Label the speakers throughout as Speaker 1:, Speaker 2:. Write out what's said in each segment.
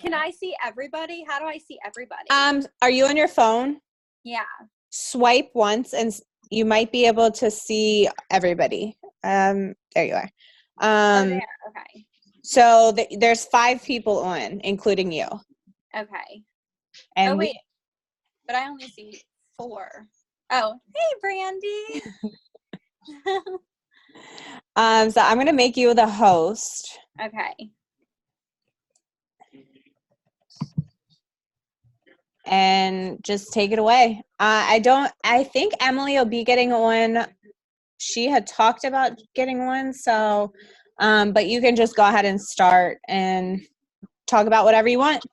Speaker 1: Can I see everybody? How do I see everybody?
Speaker 2: Are you on your phone?
Speaker 1: Yeah.
Speaker 2: Swipe once and you might be able to see everybody. There you are.
Speaker 1: There. Okay.
Speaker 2: So there's 5 people on, including you.
Speaker 1: Okay.
Speaker 2: And
Speaker 1: wait, but I only see 4. Oh, hey, Brandy.
Speaker 2: So I'm going to make you the host.
Speaker 1: Okay.
Speaker 2: And just take it away. I think Emily will be getting on. She had talked about getting on, so, but you can just go ahead and start and talk about whatever you want.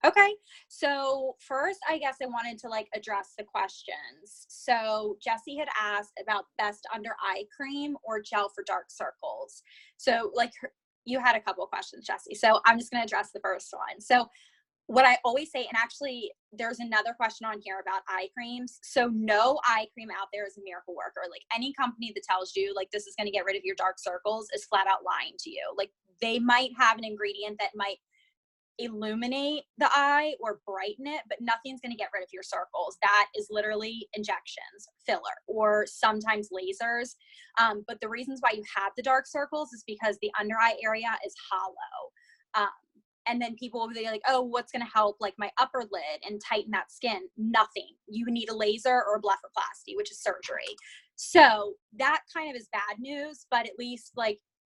Speaker 1: Okay. So first, I guess I wanted to address the questions. So Jessie had asked about best under eye cream or gel for dark circles. So you had a couple of questions, Jessie. So I'm just going to address the first one. So what I always say, and actually there's another question on here about eye creams. So no eye cream out there is a miracle worker. Any company that tells you this is going to get rid of your dark circles is flat out lying to you. They might have an ingredient that might illuminate the eye or brighten it, but nothing's going to get rid of your circles. That is literally injections, filler, or sometimes lasers. But the reasons why you have the dark circles is because the under eye area is hollow. And then people will be like, oh, what's going to help my upper lid and tighten that skin? Nothing. You need a laser or a blepharoplasty, which is surgery. So that kind of is bad news, but at least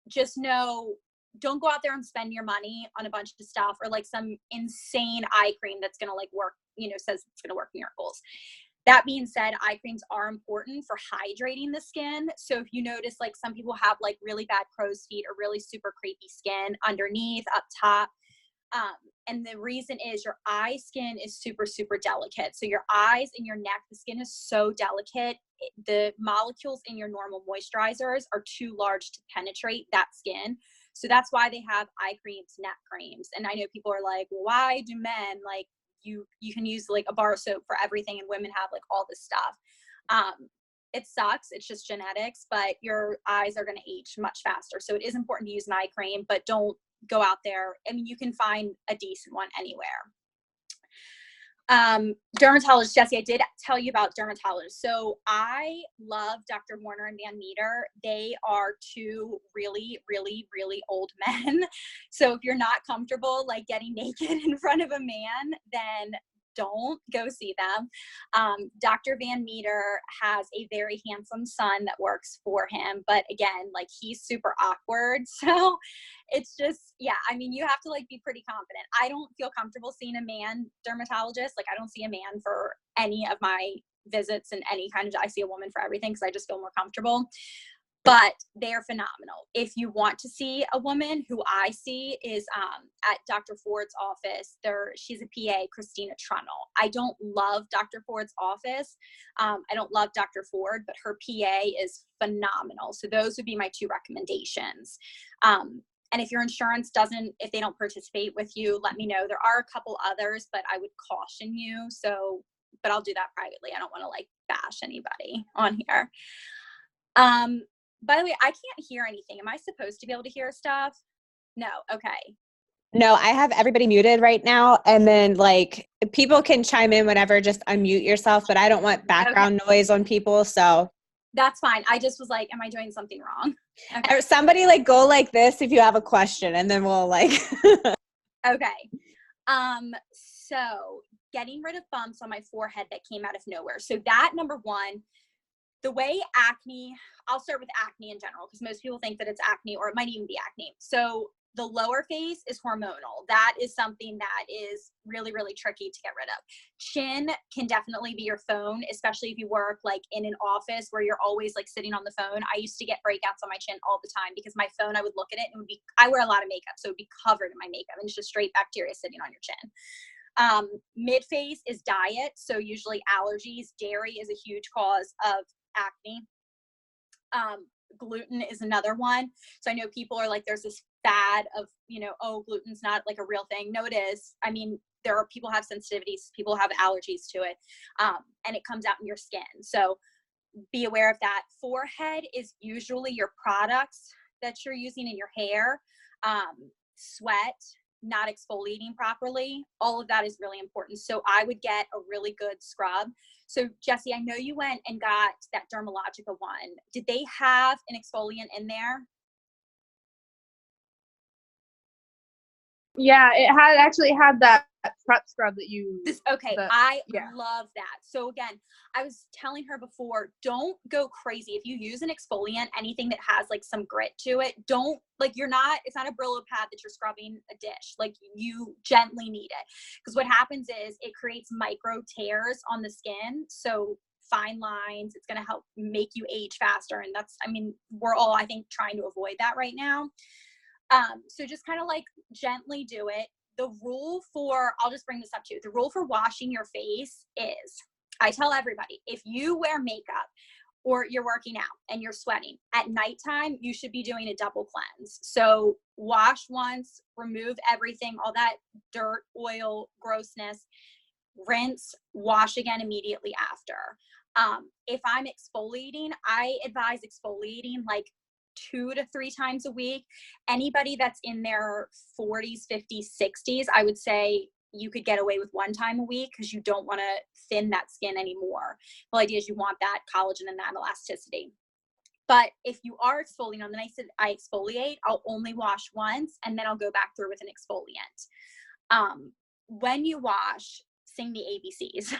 Speaker 1: just know, don't go out there and spend your money on a bunch of stuff or some insane eye cream that's going to work, says it's going to work miracles. That being said, eye creams are important for hydrating the skin. So if you notice some people have really bad crow's feet or really super crepey skin underneath, up top. And the reason is your eye skin is super, super delicate. So your eyes and your neck, the skin is so delicate. The molecules in your normal moisturizers are too large to penetrate that skin. So that's why they have eye creams, neck creams. And I know people are like, well, why do men you can use a bar of soap for everything and women have all this stuff. It sucks. It's just genetics, but your eyes are going to age much faster. So it is important to use an eye cream, but don't go out there. I mean, you can find a decent one anywhere. Dermatologist, Jessie, I did tell you about dermatologists. So I love Dr. Warner and Van Meter. They are 2 really, really, really old men. So if you're not comfortable getting naked in front of a man, then don't go see them. Dr. Van Meter has a very handsome son that works for him, but again, he's super awkward. So it's just, yeah, I mean, you have to be pretty confident. I don't feel comfortable seeing a man dermatologist. I don't see a man for any of my visits and any kind of, I see a woman for everything because I just feel more comfortable. But they are phenomenal. If you want to see a woman, who I see is at Dr. Ford's office. She's a PA, Christina Trunnell. I don't love Dr. Ford's office. I don't love Dr. Ford, but her PA is phenomenal. So those would be my 2 recommendations. And if your insurance if they don't participate with you, let me know. There are a couple others, but I would caution you. But I'll do that privately. I don't want to bash anybody on here. By the way, I can't hear anything. Am I supposed to be able to hear stuff? No. Okay.
Speaker 2: No, I have everybody muted right now. And then people can chime in whenever, just unmute yourself, but I don't want background noise on people. So
Speaker 1: that's fine. I just was like, am I doing something wrong?
Speaker 2: Okay. Somebody go like this if you have a question, and then we'll
Speaker 1: Okay. So getting rid of bumps on my forehead that came out of nowhere. So that, number one, the way acne, I'll start with acne in general because most people think that it's acne or it might even be acne. So the lower face is hormonal. That is something that is really, really tricky to get rid of. Chin can definitely be your phone, especially if you work in an office where you're always sitting on the phone. I used to get breakouts on my chin all the time because my phone, I would look at it and I wear a lot of makeup, so it would be covered in my makeup and it's just straight bacteria sitting on your chin. Mid face is diet. So usually allergies, dairy is a huge cause of acne. Gluten is another one. So I know people are there's this fad of, oh, gluten's not a real thing. No, it is. I mean, people have sensitivities, people have allergies to it. And it comes out in your skin. So be aware of that. Forehead is usually your products that you're using in your hair. Sweat, not exfoliating properly. All of that is really important. So I would get a really good scrub. So Jessie, I know you went and got that Dermalogica one. Did they have an exfoliant in there?
Speaker 3: Yeah, it had that prep scrub that you.
Speaker 1: I love that. So again, I was telling her before, don't go crazy. If you use an exfoliant, anything that has like some grit to it, don't like, it's not a Brillo pad that you're scrubbing a dish. Like, you gently need it, because what happens is it creates micro tears on the skin. So fine lines, it's going to help make you age faster. And we're all, I think, trying to avoid that right now. So just kind of like gently do it. I'll just bring this up too. The rule for washing your face is, I tell everybody, if you wear makeup or you're working out and you're sweating at nighttime, you should be doing a double cleanse. So wash once, remove everything, all that dirt, oil, grossness, rinse, wash again immediately after. If I'm exfoliating, I advise exfoliating like 2 to 3 times a week. Anybody that's in their 40s, 50s, 60s, I would say you could get away with 1 time a week, because you don't want to thin that skin anymore. The idea is you want that collagen and that elasticity. But if you are exfoliating, on the night that I exfoliate, I'll only wash once, and then I'll go back through with an exfoliant. When you wash, sing the ABCs.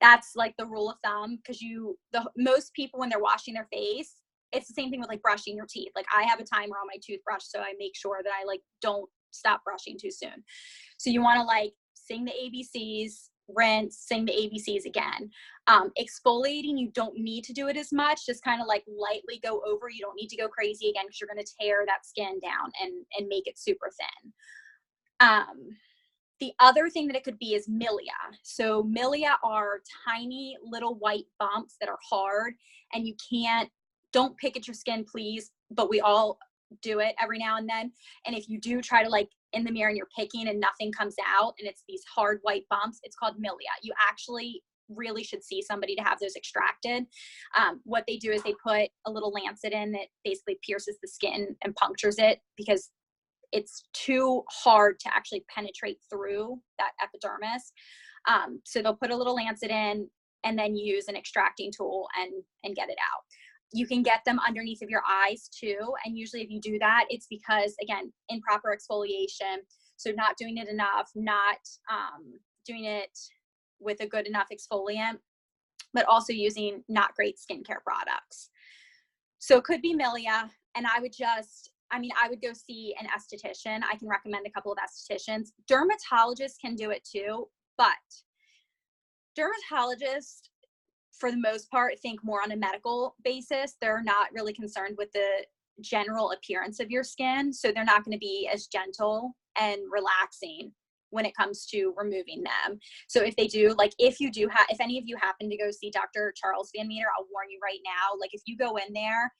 Speaker 1: That's like the rule of thumb, because most people, when they're washing their face, it's the same thing with like brushing your teeth. Like, I have a timer on my toothbrush, so I make sure that I like don't stop brushing too soon. So you want to like sing the ABCs, rinse, sing the ABCs again. Exfoliating, you don't need to do it as much. Just kind of like lightly go over. You don't need to go crazy again, because you're going to tear that skin down and make it super thin. The other thing that it could be is milia. So milia are tiny little white bumps that are hard, and don't pick at your skin, please, but we all do it every now and then. And if you do try to like in the mirror and you're picking and nothing comes out and it's these hard white bumps, it's called milia. You actually really should see somebody to have those extracted. What they do is they put a little lancet in that basically pierces the skin and punctures it, because it's too hard to actually penetrate through that epidermis. So they'll put a little lancet in and then use an extracting tool and get it out. You can get them underneath of your eyes too. And usually if you do that, it's because, again, improper exfoliation. So not doing it enough, not doing it with a good enough exfoliant, but also using not great skincare products. So it could be milia. And I would go see an esthetician. I can recommend a couple of estheticians. Dermatologists can do it too, but dermatologists, for the most part, think more on a medical basis. They're not really concerned with the general appearance of your skin. So they're not going to be as gentle and relaxing when it comes to removing them. So if they do, like if any of you happen to go see Dr. Charles Van Meter, I'll warn you right now, like if you go in there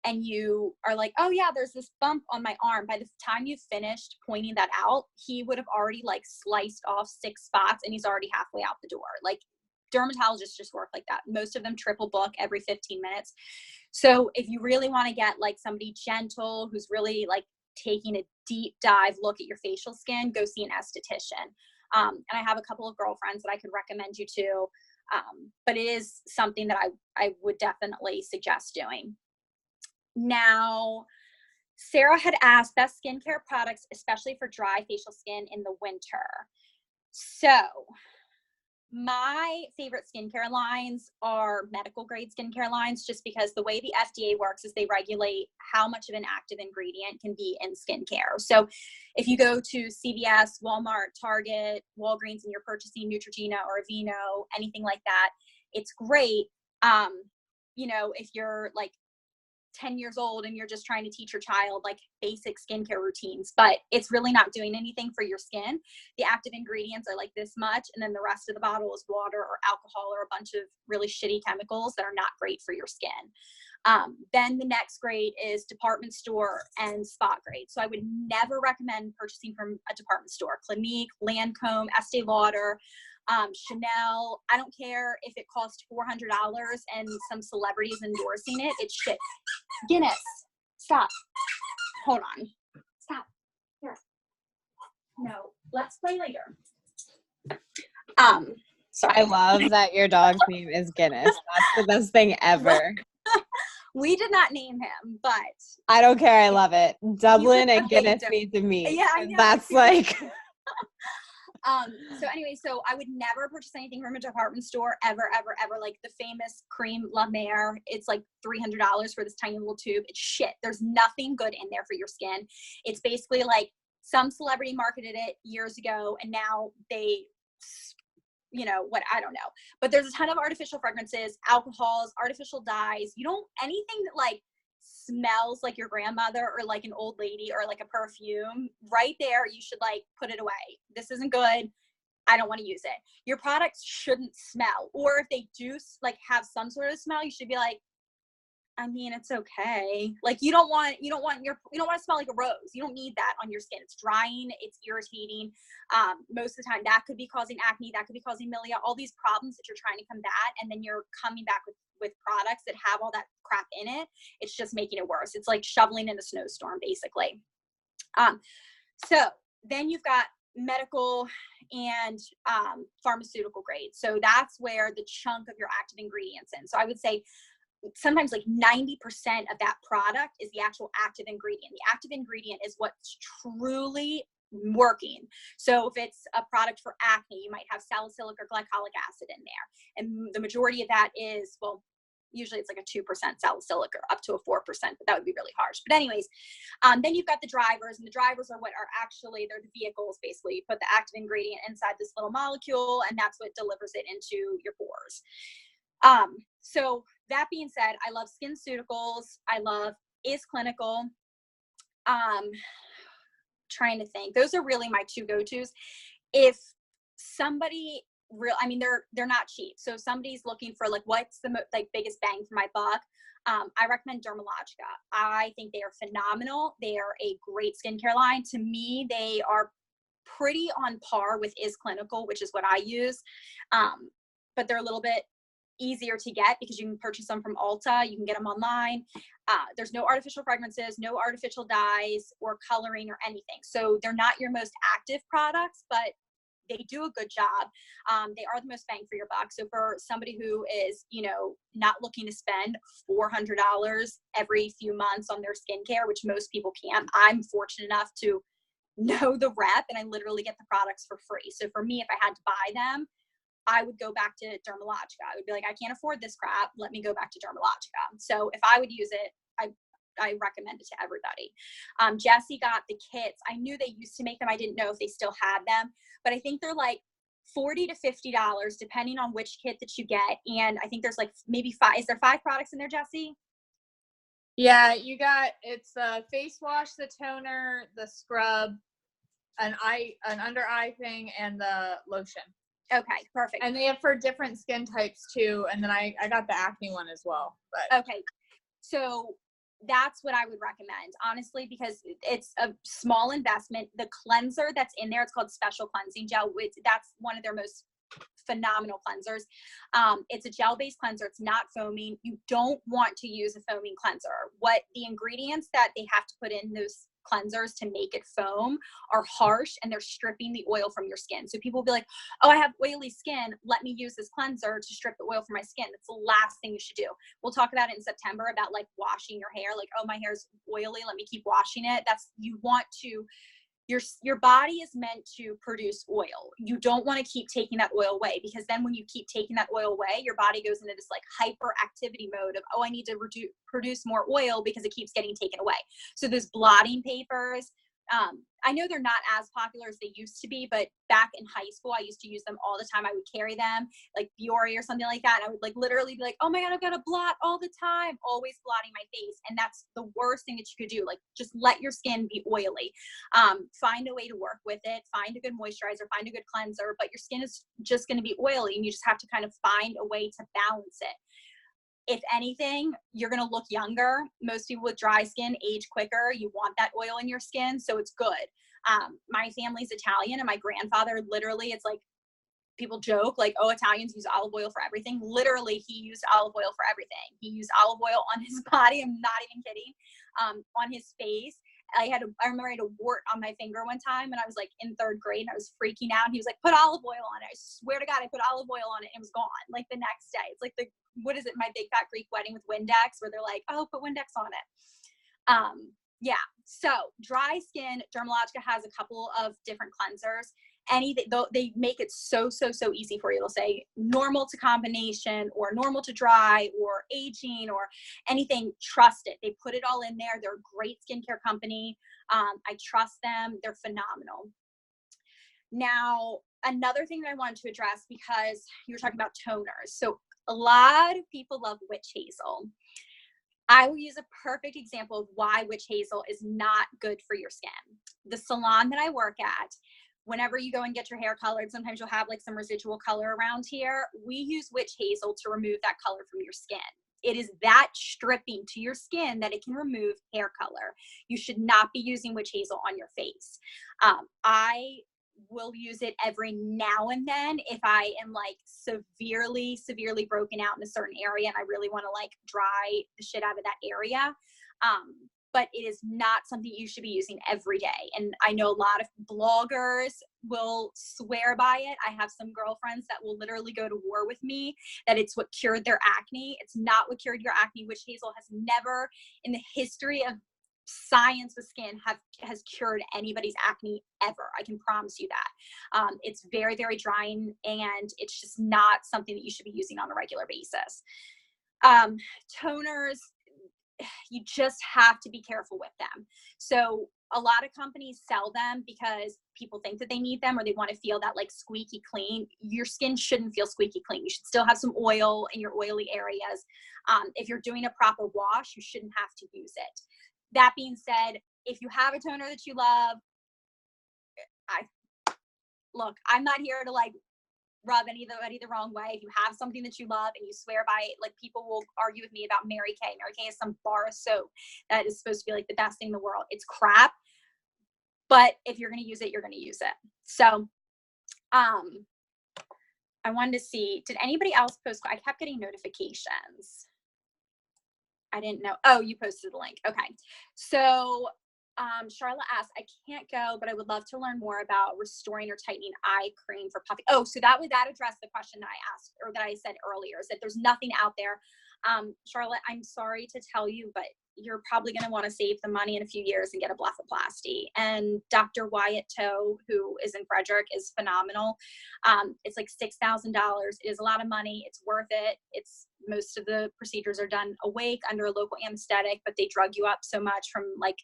Speaker 1: and you are like, oh yeah, there's this bump on my arm, by the time you've finished pointing that out, he would have already like sliced off 6 spots and he's already halfway out the door. Like, dermatologists just work like that. Most of them triple book every 15 minutes. So if you really want to get like somebody gentle who's really like taking a deep dive look at your facial skin, go see an esthetician. And I have a couple of girlfriends that I could recommend you to, but it is something that I would definitely suggest doing. Now, Sarah had asked best skincare products, especially for dry facial skin in the winter. So my favorite skincare lines are medical grade skincare lines, just because the way the FDA works is they regulate how much of an active ingredient can be in skincare. So if you go to CVS, Walmart, Target, Walgreens, and you're purchasing Neutrogena or Aveeno, anything like that, it's great. If you're like 10 years old and you're just trying to teach your child like basic skincare routines, but it's really not doing anything for your skin. The active ingredients are like this much, and then the rest of the bottle is water or alcohol or a bunch of really shitty chemicals that are not great for your skin. Then the next grade is department store and spot grade. So I would never recommend purchasing from a department store. Clinique, Lancome, Estee Lauder, Chanel. I don't care if it costs $400 and some celebrities endorsing it. It's shit. Guinness, stop. Hold on. Stop. Here. No, let's play later.
Speaker 2: Sorry. I love that your dog's name is Guinness. That's the best thing ever.
Speaker 1: We did not name him, but
Speaker 2: I don't care. I love it. Dublin and Guinness need to meet.
Speaker 1: Yeah, I know.
Speaker 2: That's like.
Speaker 1: So anyway, so I would never purchase anything from a department store ever, ever, ever. Like the famous cream La Mer, it's like $300 for this tiny little tube. It's shit. There's nothing good in there for your skin. It's basically like some celebrity marketed it years ago, and now they, you know what, I don't know. But there's a ton of artificial fragrances, alcohols, artificial dyes. You don't, anything that like smells like your grandmother or like an old lady or like a perfume, right there, you should like put it away. This isn't good. I don't want to use it. Your products shouldn't smell, or if they do like have some sort of smell, you should be like, I mean, it's okay. Like you don't want to smell like a rose. You don't need that on your skin. It's drying, it's irritating. Most of the time that could be causing acne, that could be causing milia, all these problems that you're trying to combat, and then you're coming back with products that have all that crap in it. It's just making it worse. It's like shoveling in a snowstorm, basically. So then you've got medical and pharmaceutical grade. So that's where the chunk of your active ingredients in. So I would say sometimes like 90% of that product is the actual active ingredient. The active ingredient is what's truly working. So if it's a product for acne, you might have salicylic or glycolic acid in there. And the majority of that is, well, usually it's like a 2% salicylic or up to a 4%, but that would be really harsh. But anyways, then you've got the drivers, and the drivers are what are actually, they're the vehicles, basically. You put the active ingredient inside this little molecule, and that's what delivers it into your pores. So that being said, I love SkinCeuticals. I love Is Clinical. Trying to think. Those are really my two go-tos. If somebody I mean, they're not cheap. So if somebody's looking for like, what's the like biggest bang for my buck? I recommend Dermalogica. I think they are phenomenal. They are a great skincare line. To me, they are pretty on par with Is Clinical, which is what I use. But they're a little bit easier to get because you can purchase them from Ulta. You can get them online. There's no artificial fragrances, no artificial dyes or coloring or anything. So they're not your most active products, but they do a good job. They are the most bang for your buck. So for somebody who is, you know, not looking to spend $400 every few months on their skincare, which most people can't, I'm fortunate enough to know the rep, and I literally get the products for free. So for me, if I had to buy them, I would go back to Dermalogica. I would be like, I can't afford this crap. Let me go back to Dermalogica. So if I would use it, I recommend it to everybody. Jessie got the kits. I knew they used to make them. I didn't know if they still had them, but I think they're like $40 to $50 depending on which kit that you get. And I think there's like maybe 5. Is there 5 products in there, Jessie?
Speaker 3: Yeah, you got, it's the face wash, the toner, the scrub, an under eye thing, and the lotion.
Speaker 1: Okay, perfect.
Speaker 3: And they have for different skin types too. And then I got the acne one as well. But
Speaker 1: okay, so that's what I would recommend, honestly, because it's a small investment. The cleanser that's in there, it's called Special Cleansing Gel. That's one of their most phenomenal cleansers. It's a gel-based cleanser. It's not foaming. You don't want to use a foaming cleanser. What the ingredients that they have to put in those cleansers to make it foam are harsh, and they're stripping the oil from your skin. So people will be like, oh, I have oily skin, let me use this cleanser to strip the oil from my skin. That's the last thing you should do. We'll talk about it in September about like washing your hair, like, oh, my hair's oily, let me keep washing it. You want to, your body is meant to produce oil. You don't want to keep taking that oil away, because then when you keep taking that oil away, your body goes into this like hyperactivity mode of, oh, I need to produce more oil because it keeps getting taken away. So those blotting papers, I know they're not as popular as they used to be, but back in high school, I used to use them all the time. I would carry them, like Biore or something like that. And I would like literally be like, oh my God, I've got to blot all the time, always blotting my face. And that's the worst thing that you could do. Like, just let your skin be oily. Find a way to work with it. Find a good moisturizer, find a good cleanser, but your skin is just going to be oily, and you just have to kind of find a way to balance it. If anything, you're going to look younger. Most people with dry skin age quicker. You want that oil in your skin, so it's good. My family's Italian, and my grandfather, literally, it's like, people joke like, oh, Italians use olive oil for everything. Literally, he used olive oil for everything. He used olive oil on his body. I'm not even kidding. On his face. I remember I had a wart on my finger one time, and I was like in 3rd grade, and I was freaking out. And he was like, put olive oil on it. I swear to God, I put olive oil on it, and it was gone like the next day. It's like what is it, My Big Fat Greek Wedding with Windex, where they're like, oh, put Windex on it. Yeah. So dry skin, Dermalogica has a couple of different cleansers. They make it so easy for you. They'll say normal to combination, or normal to dry, or aging, or anything. Trust it. They put it all in there. They're a great skincare company. I trust them. They're phenomenal. Now, another thing that I wanted to address, because you were talking about toners. So a lot of people love witch hazel. I will use a perfect example of why witch hazel is not good for your skin. The salon that I work at, whenever you go and get your hair colored, sometimes you'll have like some residual color around here. We use witch hazel to remove that color from your skin. It is that stripping to your skin that it can remove hair color. You should not be using witch hazel on your face. I will use it every now and then if I am like severely broken out in a certain area and I really want to like dry the shit out of that area. But it is not something you should be using every day. And I know a lot of bloggers will swear by it. I have some girlfriends that will literally go to war with me that it's what cured their acne. It's not what cured your acne. Witch hazel has never in the history of science with skin has cured anybody's acne ever. I can promise you that. It's very drying, and it's just not something that you should be using on a regular basis. Toners, you just have to be careful with them. So a lot of companies sell them because people think that they need them, or they want to feel that like squeaky clean. Your skin shouldn't feel squeaky clean. You should still have some oil in your oily areas. If you're doing a proper wash, you shouldn't have to use it. That being said, if you have a toner that you love, I'm not here to like rub anybody the wrong way. If you have something that you love and you swear by it, like people will argue with me about Mary Kay. Mary Kay is some bar of soap that is supposed to be like the best thing in the world. It's crap. But if you're going to use it, you're going to use it. So, I wanted to see, did anybody else post? I kept getting notifications. I didn't know. Oh, you posted the link. Okay. So, Charlotte asked, I can't go, but I would love to learn more about restoring or tightening eye cream for puffy. Oh, so that addressed the question that I asked, or that I said earlier, is that there's nothing out there. Charlotte, I'm sorry to tell you, but you're probably going to want to save the money in a few years and get a blepharoplasty. And Dr. Wyatt Toe, who is in Frederick, is phenomenal. It's like $6,000. It is a lot of money. It's worth it. Most of the procedures are done awake under a local anesthetic, but they drug you up so much from like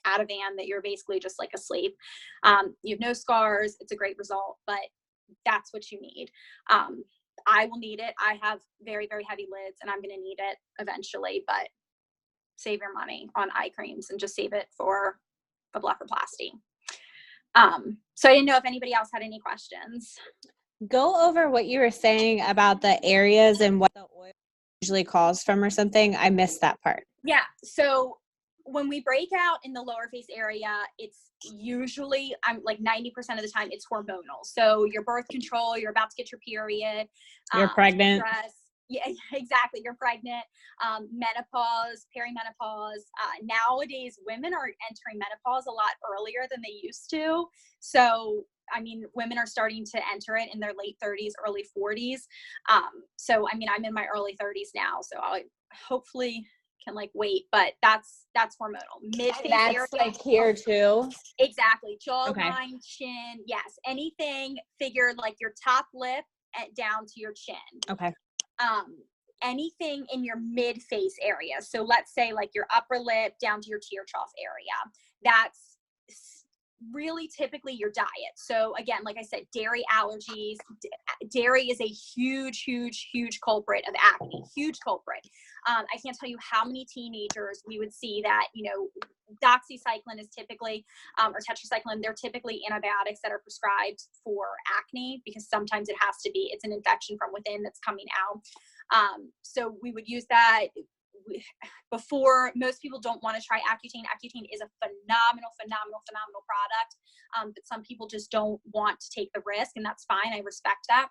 Speaker 1: Ativan that you're basically just like asleep. You have no scars. It's a great result, but that's what you need. I will need it. I have very heavy lids, and I'm going to need it eventually, but save your money on eye creams and just save it for a blepharoplasty. So I didn't know if anybody else had any questions.
Speaker 2: Go over what you were saying about the areas and what the oil usually calls from or something. I missed that part.
Speaker 1: Yeah. So when we break out in the lower face area, it's usually, I'm like 90% of the time, it's hormonal. So your birth control, you're about to get your period.
Speaker 2: You're pregnant.
Speaker 1: Stress. Yeah, exactly. You're pregnant. Menopause, perimenopause. Nowadays, women are entering menopause a lot earlier than they used to. So, I mean, women are starting to enter it in their late 30s, early 40s. So, I mean, I'm in my early 30s now, so I hopefully can like wait, but that's hormonal. Mid-face area,
Speaker 2: like here too.
Speaker 1: Exactly. Jawline,
Speaker 2: Okay.
Speaker 1: chin. Yes. Anything figured like your top lip down to your chin.
Speaker 2: Okay.
Speaker 1: Anything in your mid-face area. So let's say like your upper lip down to your tear trough area. That's really typically your diet. So again, like I said, dairy allergies. Dairy is a huge culprit of acne. Huge culprit. I can't tell you how many teenagers we would see that, doxycycline is typically, or tetracycline, they're typically antibiotics that are prescribed for acne because sometimes it's an infection from within that's coming out. So we would use that. Before, most people don't want to try Accutane. Accutane is a phenomenal product, but some people just don't want to take the risk, and that's fine. I respect that.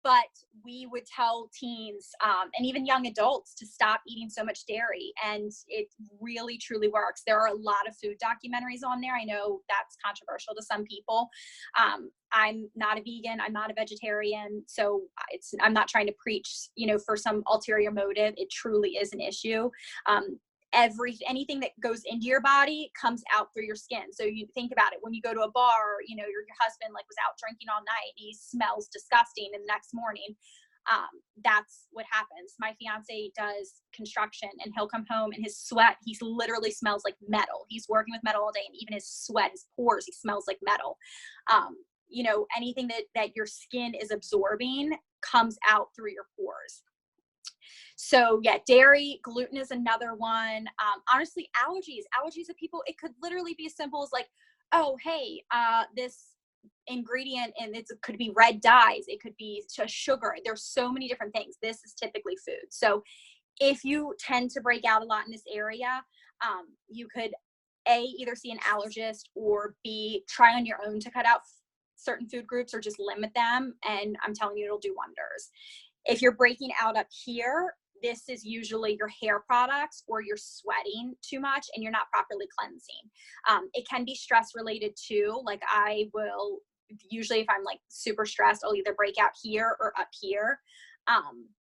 Speaker 1: but we would tell teens and even young adults to stop eating so much dairy, and it really truly works. There are a lot of food documentaries on there. I know that's controversial to some people. I'm not a vegan, I'm not a vegetarian, so I'm not trying to preach, for some ulterior motive. It truly is an issue. Anything that goes into your body comes out through your skin. So you think about it, when you go to a bar, your husband like was out drinking all night and he smells disgusting, and the next morning, that's what happens. My fiance does construction, and he'll come home and his sweat, he literally smells like metal. He's working with metal all day, and even his sweat, his pores, he smells like metal. Anything that your skin is absorbing comes out through your pores. So yeah, dairy, gluten is another one. Honestly, allergies of people, it could literally be as simple as like, oh, hey, this ingredient, and it could be red dyes, it could be sugar. There's so many different things. This is typically food. So if you tend to break out a lot in this area, you could either see an allergist, or B, try on your own to cut out certain food groups or just limit them. And I'm telling you, it'll do wonders. If you're breaking out up here, this is usually your hair products, or you're sweating too much and you're not properly cleansing. It can be stress related too. Like I will usually, if I'm like super stressed, I'll either break out here or up here.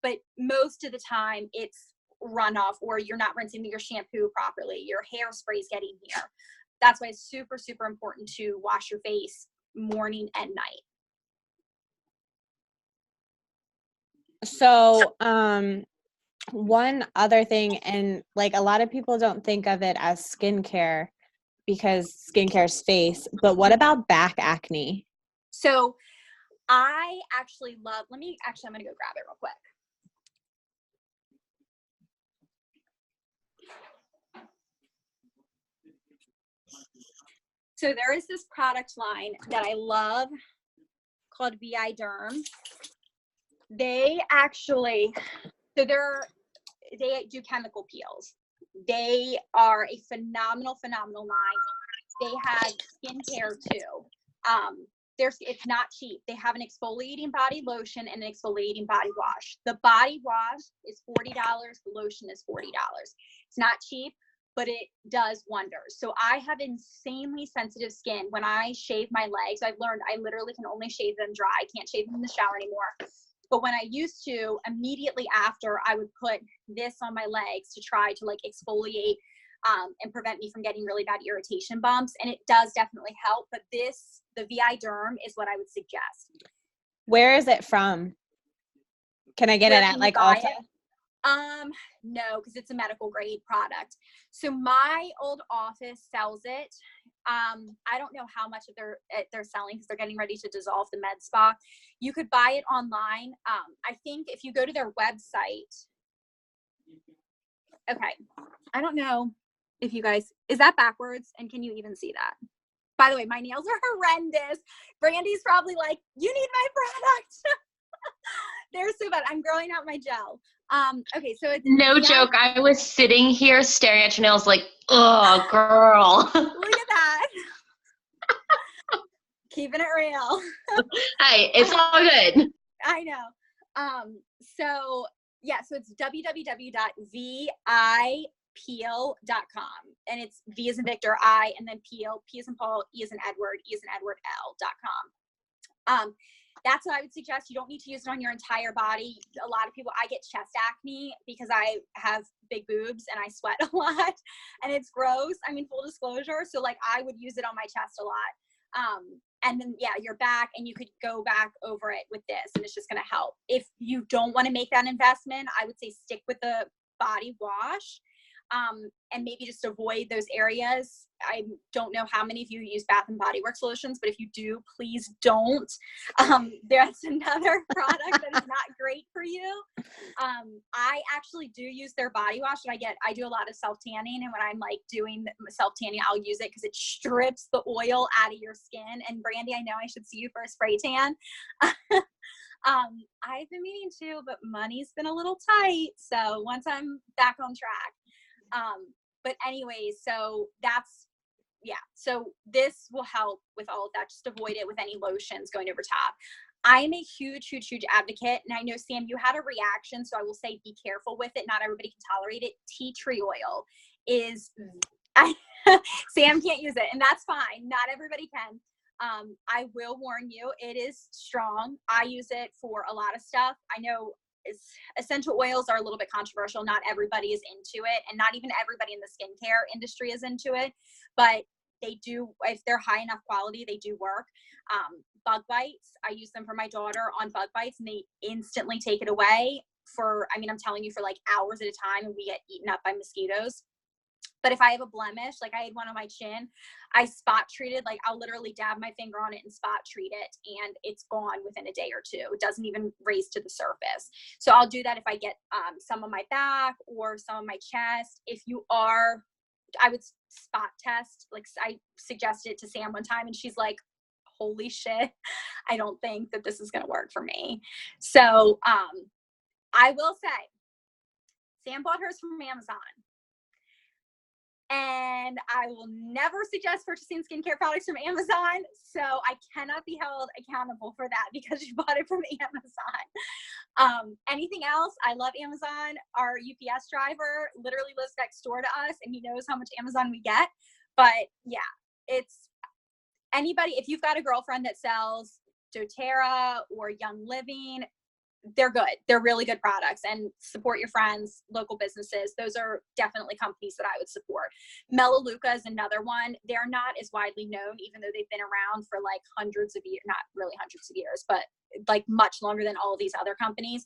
Speaker 1: But most of the time it's runoff, or you're not rinsing your shampoo properly. Your hairspray's getting here. That's why it's super, super important to wash your face morning and night.
Speaker 2: So, one other thing, and like a lot of people don't think of it as skincare because skincare is face, but what about back acne?
Speaker 1: So I actually love, I'm going to go grab it real quick. So there is this product line that I love called VI Derm. They actually, they do chemical peels. They are a phenomenal line. They have skincare too. It's not cheap. They have an exfoliating body lotion and an exfoliating body wash. The body wash is $40. The lotion is $40. It's not cheap, but it does wonders. So I have insanely sensitive skin. When I shave my legs, I've learned I literally can only shave them dry. I can't shave them in the shower anymore. But when I used to, immediately after, I would put this on my legs to try to like exfoliate and prevent me from getting really bad irritation bumps. And it does definitely help. But the VI Derm is what I would suggest.
Speaker 2: Where is it from? Can I get it at like Ulta?
Speaker 1: No, because it's a medical grade product. So my old office sells it. I don't know how much of they're selling because they're getting ready to dissolve the med spa. You could buy it online. I think if you go to their website. Okay. I don't know if you guys, is that backwards? And can you even see that? By the way, my nails are horrendous. Brandy's probably like, you need my product. They're so bad. I'm growing out my gel. Okay, so it's
Speaker 4: no joke. I was sitting here staring at your nails like, oh, girl.
Speaker 1: Look at that. Keeping it real.
Speaker 4: Hey, it's all good.
Speaker 1: I know. So it's www.vipeel.com, and it's V as in Victor, I, and then Peel, P as in Paul, E as in Edward, E as in Edward, L.com. That's what I would suggest. You don't need to use it on your entire body. A lot of people, I get chest acne because I have big boobs and I sweat a lot and it's gross. I mean, full disclosure. So like I would use it on my chest a lot. And then, your back, and you could go back over it with this and it's just going to help. If you don't want to make that investment, I would say stick with the body wash. And maybe just avoid those areas. I don't know how many of you use Bath and Body Works lotions, but if you do, please don't. That's another product that is not great for you. I actually do use their body wash, and I do a lot of self-tanning, and when I'm like doing self-tanning, I'll use it because it strips the oil out of your skin. And Brandy, I know I should see you for a spray tan. I've been meaning to, but money's been a little tight. So once I'm back on track. But anyways, so that's yeah, so this will help with all of that. Just avoid it with any lotions going over top. I'm a huge, huge, huge advocate. And I know, Sam, you had a reaction, so I will say be careful with it. Not everybody can tolerate it. Tea tree oil is, Sam can't use it, and that's fine. Not everybody can. I will warn you, it is strong. I use it for a lot of stuff. I know essential oils are a little bit controversial. Not everybody is into it, and not even everybody in the skincare industry is into it, but they do, if they're high enough quality, they do work. Bug bites, I use them for my daughter on bug bites, and they instantly take it away for, I mean, I'm telling you, for like hours at a time, and we get eaten up by mosquitoes. But if I have a blemish, like I had one on my chin, I spot treated, like I'll literally dab my finger on it and spot treat it, and it's gone within a day or two. It doesn't even raise to the surface. So I'll do that if I get some on my back or some on my chest. If you are, I would spot test. Like I suggested it to Sam one time, and she's like, holy shit, I don't think that this is going to work for me. So I will say, Sam bought hers from Amazon. And I will never suggest purchasing skincare products from Amazon. So I cannot be held accountable for that because you bought it from Amazon. Anything else? I love Amazon. Our UPS driver literally lives next door to us, and he knows how much Amazon we get. But yeah, it's anybody, if you've got a girlfriend that sells doTERRA or Young Living, they're good. They're really good products, and support your friends, local businesses. Those are definitely companies that I would support. Melaleuca is another one. They're not as widely known, even though they've been around for like hundreds of years, not really hundreds of years, but like much longer than all of these other companies.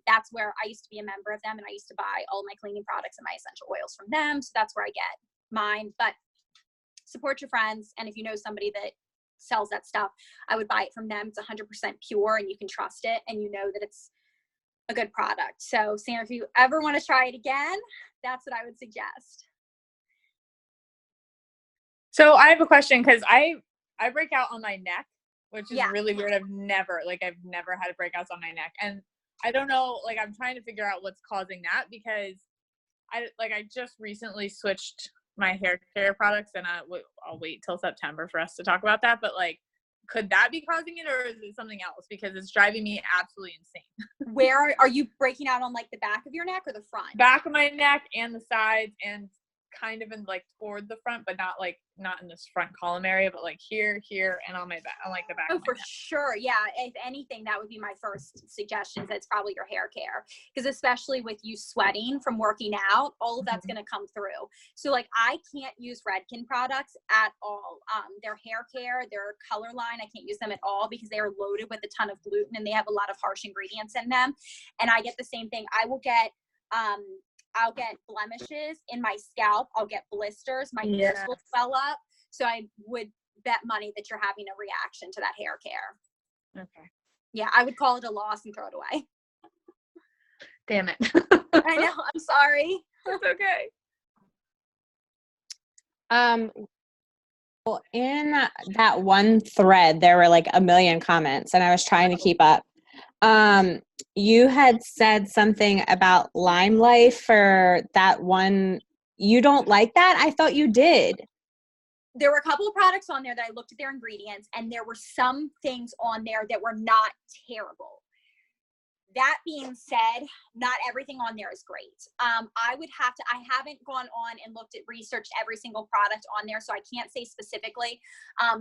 Speaker 1: That's where I used to be a member of them, and I used to buy all my cleaning products and my essential oils from them. So that's where I get mine. But support your friends, and if you know somebody that sells that stuff, I would buy it from them. It's 100% pure, and you can trust it, and you know that it's a good product. So Sam, if you ever want to try it again, that's what I would suggest.
Speaker 3: So I have a question, because I break out on my neck, which is
Speaker 1: Yeah.
Speaker 3: really weird. I've never had breakouts on my neck, and I don't know, like I'm trying to figure out what's causing that, because I just recently switched my hair care products, and I'll wait till September for us to talk about that. But like, could that be causing it, or is it something else? Because it's driving me absolutely insane.
Speaker 1: Where are you breaking out, on like the back of your neck or the front?
Speaker 3: Back of my neck and the sides, and kind of in like toward the front, but not in this front column area, but like here, and on my back, on like the back.
Speaker 1: Oh, for sure. Yeah. If anything, that would be my first suggestion. That's probably your hair care, because especially with you sweating from working out, all of that's going to come through. So like, I can't use Redken products at all. Their hair care, their color line, I can't use them at all because they are loaded with a ton of gluten, and they have a lot of harsh ingredients in them. And I get the same thing. I'll get blemishes in my scalp. I'll get blisters. My ears will swell up. So I would bet money that you're having a reaction to that hair care.
Speaker 3: Okay.
Speaker 1: Yeah, I would call it a loss and throw it away.
Speaker 4: Damn it.
Speaker 1: I know. I'm sorry.
Speaker 3: It's okay.
Speaker 2: Well, in that one thread, there were like a million comments, and I was trying to keep up. You had said something about Lime Life for that one. You don't like that? I thought you did.
Speaker 1: There were a couple of products on there that I looked at their ingredients, and there were some things on there that were not terrible. That being said, not everything on there is great. I haven't gone on and researched every single product on there, so I can't say specifically,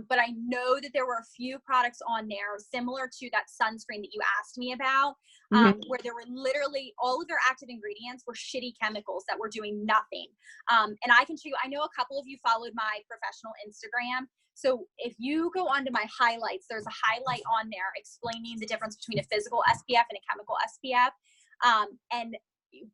Speaker 1: but I know that there were a few products on there similar to that sunscreen that you asked me about, where there were literally all of their active ingredients were shitty chemicals that were doing nothing. And I can show you, I know a couple of you followed my professional Instagram. So if you go onto my highlights, there's a highlight on there explaining the difference between a physical SPF and a chemical SPF. And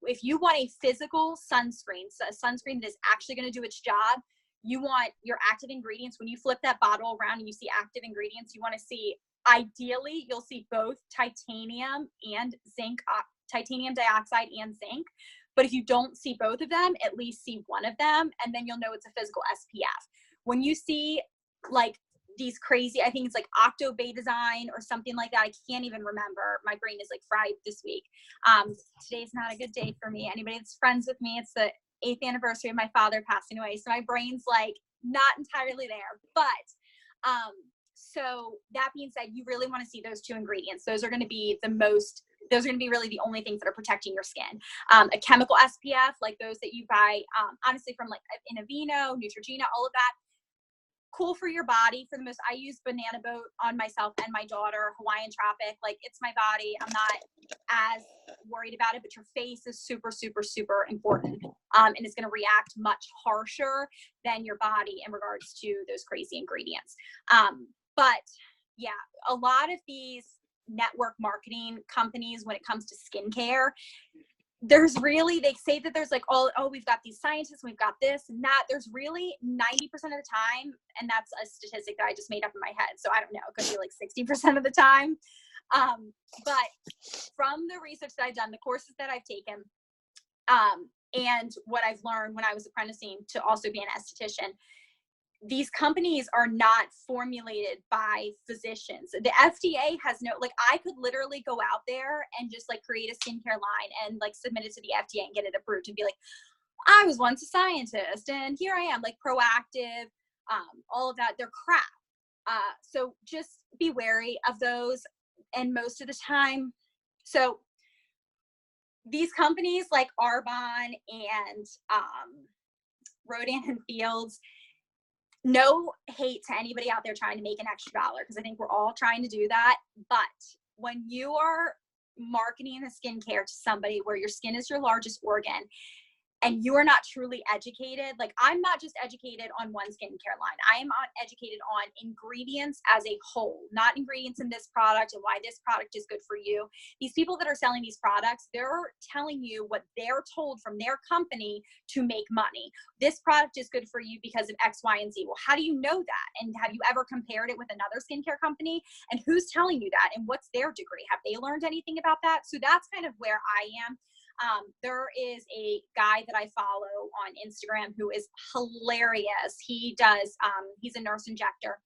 Speaker 1: if you want a physical sunscreen, so a sunscreen that is actually going to do its job, you want your active ingredients. When you flip that bottle around and you see active ingredients, you want to see, ideally, you'll see both titanium and zinc, titanium dioxide and zinc. But if you don't see both of them, at least see one of them, and then you'll know it's a physical SPF. When you see like these crazy, I think it's like octobetazoline or something like that. I can't even remember. My brain is like fried this week. Today's not a good day for me. Anybody that's friends with me, it's the 8th anniversary of my father passing away. So my brain's like not entirely there, but so that being said, you really want to see those two ingredients. Those are going to be really the only things that are protecting your skin. A chemical SPF, like those that you buy, honestly, from like Inavino, Neutrogena, all of that, cool for your body. For the most, I use Banana Boat on myself and my daughter, Hawaiian Tropic. Like, it's my body. I'm not as worried about it, but your face is super, super, super important. And it's going to react much harsher than your body in regards to those crazy ingredients. But yeah, a lot of these network marketing companies, when it comes to skincare, they say that there's like, oh, we've got these scientists, we've got this and that. There's really 90% of the time, and that's a statistic that I just made up in my head, so I don't know, it could be like 60% of the time. But from the research that I've done, the courses that I've taken, and what I've learned when I was apprenticing to also be an esthetician, these companies are not formulated by physicians. The FDA has no, like, I could literally go out there and just like create a skincare line and like submit it to the FDA and get it approved and be like, I was once a scientist and here I am, like proactive, all of that. They're crap. So just be wary of those. And most of the time, so these companies like Arbonne and Rodan and Fields, no hate to anybody out there trying to make an extra dollar, because I think we're all trying to do that. But when you are marketing a skincare to somebody where your skin is your largest organ, and you are not truly educated, like I'm not just educated on one skincare line. I am educated on ingredients as a whole, not ingredients in this product and why this product is good for you. These people that are selling these products, they're telling you what they're told from their company to make money. This product is good for you because of X, Y, and Z. Well, how do you know that? And have you ever compared it with another skincare company? And who's telling you that? And what's their degree? Have they learned anything about that? So that's kind of where I am. There is a guy that I follow on Instagram who is hilarious. He does, he's a nurse injector,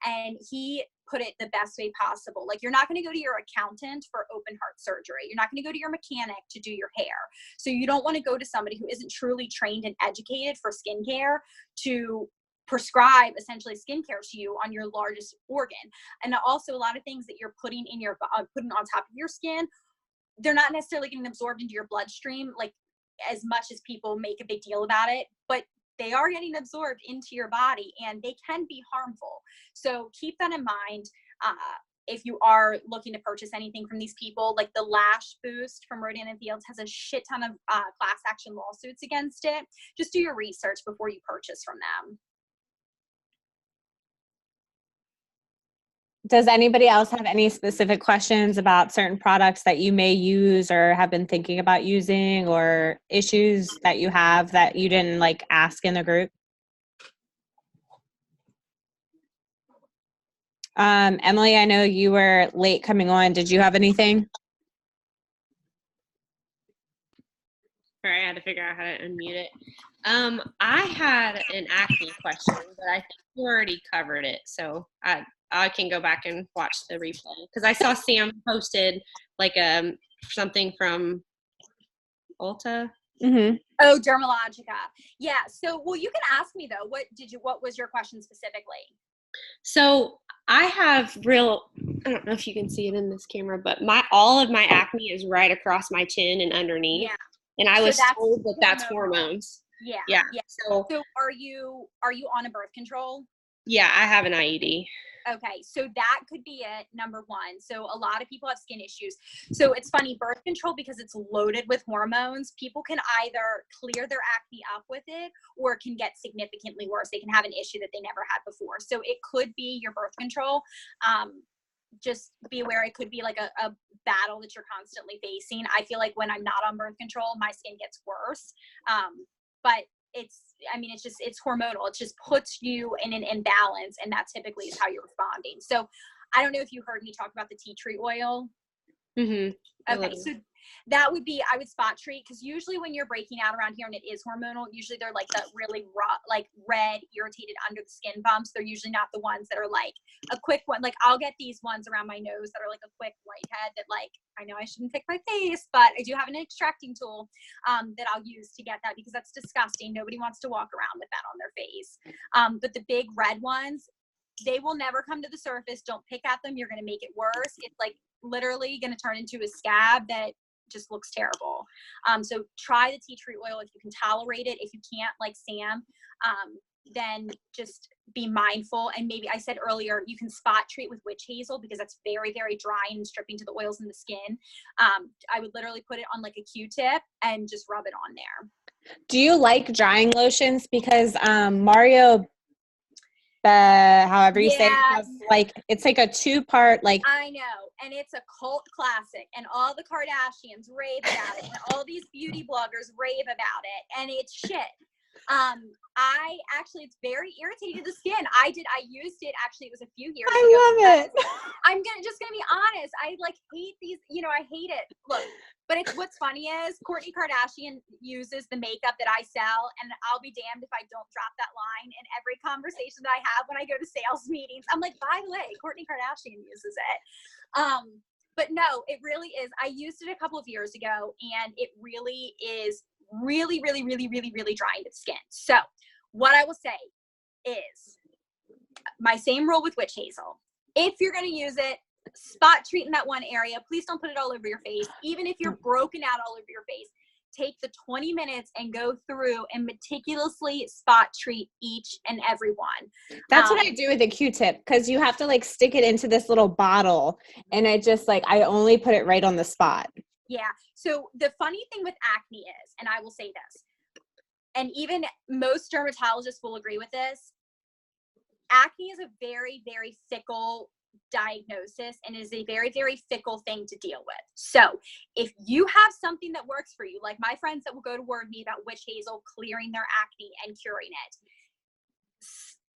Speaker 1: and he put it the best way possible. Like, you're not going to go to your accountant for open heart surgery. You're not going to go to your mechanic to do your hair. So you don't want to go to somebody who isn't truly trained and educated for skincare to prescribe essentially skincare to you on your largest organ. And also a lot of things that you're putting in your, putting on top of your skin, they're not necessarily getting absorbed into your bloodstream like as much as people make a big deal about it, but they are getting absorbed into your body and they can be harmful. So keep that in mind. If you are looking to purchase anything from these people, like the Lash Boost from Rodan and Fields has a shit ton of class action lawsuits against it. Just do your research before you purchase from them.
Speaker 2: Does anybody else have any specific questions about certain products that you may use or have been thinking about using, or issues that you have that you didn't like ask in the group? Emily, I know you were late coming on. Did you have anything?
Speaker 5: Sorry, I had to figure out how to unmute it. I had an acne question, but I think you already covered it, so I can go back and watch the replay, because I saw Sam posted like something from Ulta.
Speaker 2: Mm-hmm.
Speaker 1: Oh, Dermalogica. Yeah. So, well, you can ask me though. What was your question specifically?
Speaker 5: So I have I don't know if you can see it in this camera, but all of my acne is right across my chin and underneath. Yeah. And I was told that that's hormones.
Speaker 1: Yeah.
Speaker 5: Yeah.
Speaker 1: So are you on a birth control?
Speaker 5: Yeah, I have an IUD.
Speaker 1: Okay, so that could be it, number one. So a lot of people have skin issues. So it's funny, birth control, because it's loaded with hormones, people can either clear their acne up with it or it can get significantly worse. They can have an issue that they never had before. So it could be your birth control. Just be aware it could be like a battle that you're constantly facing. I feel like when I'm not on birth control, my skin gets worse. But it's hormonal. It just puts you in an imbalance, and that typically is how you're responding. So I don't know if you heard me talk about the tea tree oil. Okay, so that would be, I would spot treat, because usually when you're breaking out around here and it is hormonal, usually they're like the really raw, like red, irritated under the skin bumps. They're usually not the ones that are like a quick one. Like I'll get these ones around my nose that are like a quick whitehead that like, I know I shouldn't pick my face, but I do have an extracting tool that I'll use to get that, because that's disgusting. Nobody wants to walk around with that on their face. But the big red ones, they will never come to the surface. Don't pick at them. You're going to make it worse. It's like literally going to turn into a scab that just looks terrible. So try the tea tree oil if you can tolerate it. If you can't, like Sam, then just be mindful. And maybe I said earlier, you can spot treat with witch hazel, because that's very, very dry and stripping to the oils in the skin. I would literally put it on like a Q-tip and just rub it on there.
Speaker 2: Do you like drying lotions? Because Mario, however you say it, has like, it's like a 2-part, like.
Speaker 1: I know, and it's a cult classic, and all the Kardashians rave about it, and all these beauty bloggers rave about it, and it's shit. I actually, it's very irritating to the skin. I used it, actually, it was a few years ago.
Speaker 2: I love it.
Speaker 1: I'm just gonna be honest. I like hate these, I hate it. Look, but what's funny is Kourtney Kardashian uses the makeup that I sell, and I'll be damned if I don't drop that line in every conversation that I have when I go to sales meetings. I'm like, by the way, Kourtney Kardashian uses it. But no, it really is. I used it a couple of years ago, and it really is really, really, really, really, really drying to the skin. So what I will say is my same rule with witch hazel. If you're going to use it, spot treat in that one area. Please don't put it all over your face. Even if you're broken out all over your face, take the 20 minutes and go through and meticulously spot treat each and every one.
Speaker 2: That's what I do with a Q-tip, because you have to like stick it into this little bottle, and I just like, I only put it right on the spot.
Speaker 1: Yeah. So the funny thing with acne is, and I will say this, and even most dermatologists will agree with this, acne is a very, very fickle diagnosis, and is a very, very fickle thing to deal with. So if you have something that works for you, like my friends that will go to word me about witch hazel clearing their acne and curing it,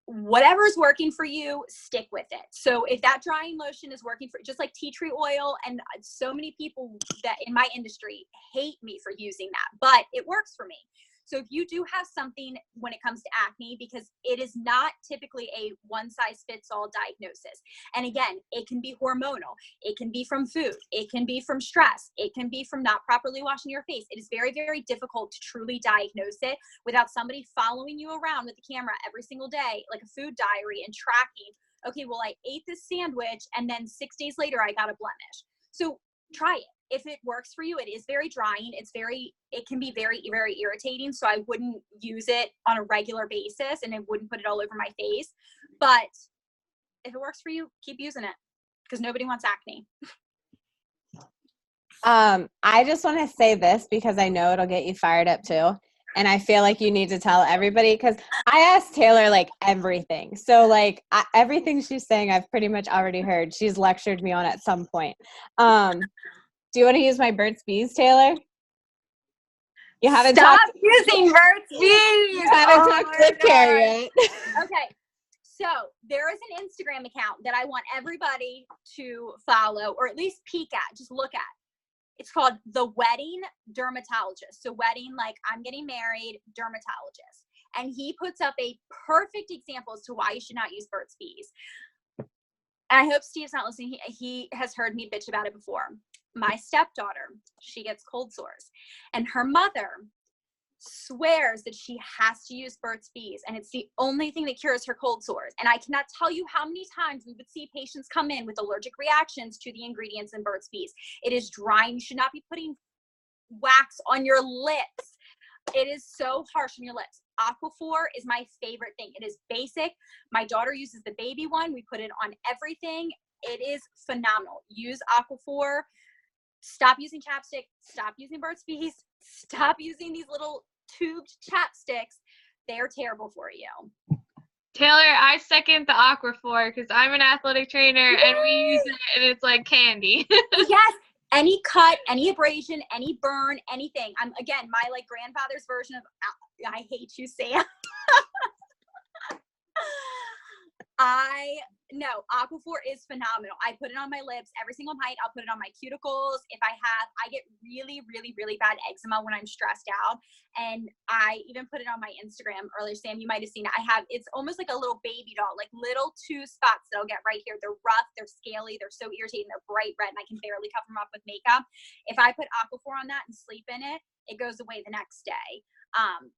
Speaker 1: whatever's working for you, stick with it. So if that drying lotion is working for, just like tea tree oil, and so many people that in my industry hate me for using that, but it works for me. So if you do have something when it comes to acne, because it is not typically a one-size-fits-all diagnosis. And again, it can be hormonal. It can be from food. It can be from stress. It can be from not properly washing your face. It is very, very difficult to truly diagnose it without somebody following you around with the camera every single day, like a food diary, and tracking, okay, well, I ate this sandwich and then 6 days later I got a blemish. So try it. If it works for you, it is very drying. It can be very, very irritating. So I wouldn't use it on a regular basis, and I wouldn't put it all over my face. But if it works for you, keep using it, because nobody wants acne.
Speaker 2: I just want to say this because I know it'll get you fired up too. And I feel like you need to tell everybody, because I asked Taylor like everything. So like everything she's saying, I've pretty much already heard. She's lectured me on at some point. Do you want to use my Burt's Bees, Taylor? You haven't
Speaker 1: Stop
Speaker 2: talked
Speaker 1: using Burt's Bees.
Speaker 2: You haven't talked lip care yet.
Speaker 1: Okay. So there is an Instagram account that I want everybody to follow, or at least peek at, just look at. It's called The Wedding Dermatologist. So wedding, like I'm getting married, dermatologist. And he puts up a perfect example as to why you should not use Burt's Bees. And I hope Steve's not listening. He has heard me bitch about it before. My stepdaughter, she gets cold sores, and her mother swears that she has to use Burt's Bees, and it's the only thing that cures her cold sores. And I cannot tell you how many times we would see patients come in with allergic reactions to the ingredients in Burt's Bees. It is drying. You should not be putting wax on your lips. It is so harsh on your lips. Aquaphor is my favorite thing. It is basic. My daughter uses the baby one. We put it on everything. It is phenomenal. Use Aquaphor. Stop using chapstick. Stop using Burt's Bees. Stop using these little tubed chapsticks. They're terrible for you.
Speaker 4: Taylor, I second the Aquaphor because I'm an athletic trainer. Yay! And we use it, and it's like candy.
Speaker 1: Yes. Any cut, any abrasion, any burn, anything. I'm again my like grandfather's version of I hate you, Sam. No, Aquaphor is phenomenal. I put it on my lips every single night. I'll put it on my cuticles. I get really, really, really bad eczema when I'm stressed out. And I even put it on my Instagram earlier. Sam, you might have seen it. It's almost like a little baby doll, like little 2 spots that I'll get right here. They're rough, they're scaly, they're so irritating, they're bright red, and I can barely cover them up with makeup. If I put Aquaphor on that and sleep in it, it goes away the next day.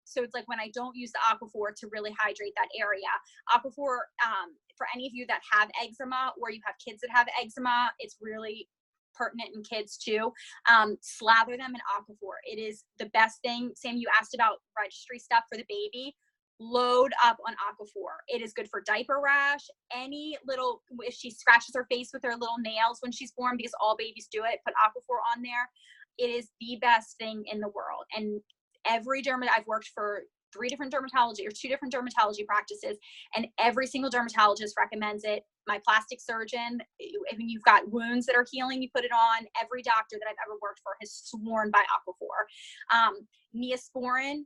Speaker 1: So it's like when I don't use the Aquaphor to really hydrate that area. Aquaphor, for any of you that have eczema or you have kids that have eczema, it's really pertinent in kids too. Slather them in Aquaphor. It is the best thing. Sam, you asked about registry stuff for the baby. Load up on Aquaphor. It is good for diaper rash, if she scratches her face with her little nails when she's born, because all babies do it, put Aquaphor on there. It is the best thing in the world. And I've worked for 2 different dermatology practices, and every single dermatologist recommends it. My plastic surgeon, when you've got wounds that are healing, you put it on. Every doctor that I've ever worked for has sworn by Aquaphor. Neosporin,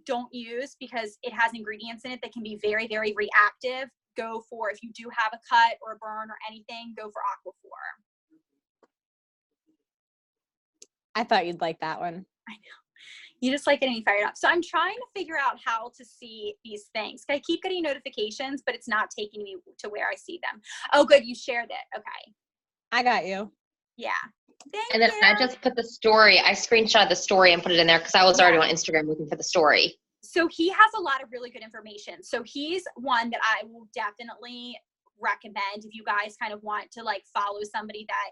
Speaker 1: don't use because it has ingredients in it that can be very, very reactive. If you do have a cut or a burn or anything, go for Aquaphor.
Speaker 2: I thought you'd like that one.
Speaker 1: I know. You just like getting fired up. So I'm trying to figure out how to see these things. I keep getting notifications, but it's not taking me to where I see them. Oh, good. You shared it. Okay.
Speaker 2: I got you.
Speaker 1: Yeah. Thank
Speaker 6: And then
Speaker 1: you.
Speaker 6: I just put the story. I screenshot the story and put it in there because I was already on Instagram looking for the story.
Speaker 1: So he has a lot of really good information. So he's one that I will definitely recommend if you guys kind of want to like follow somebody that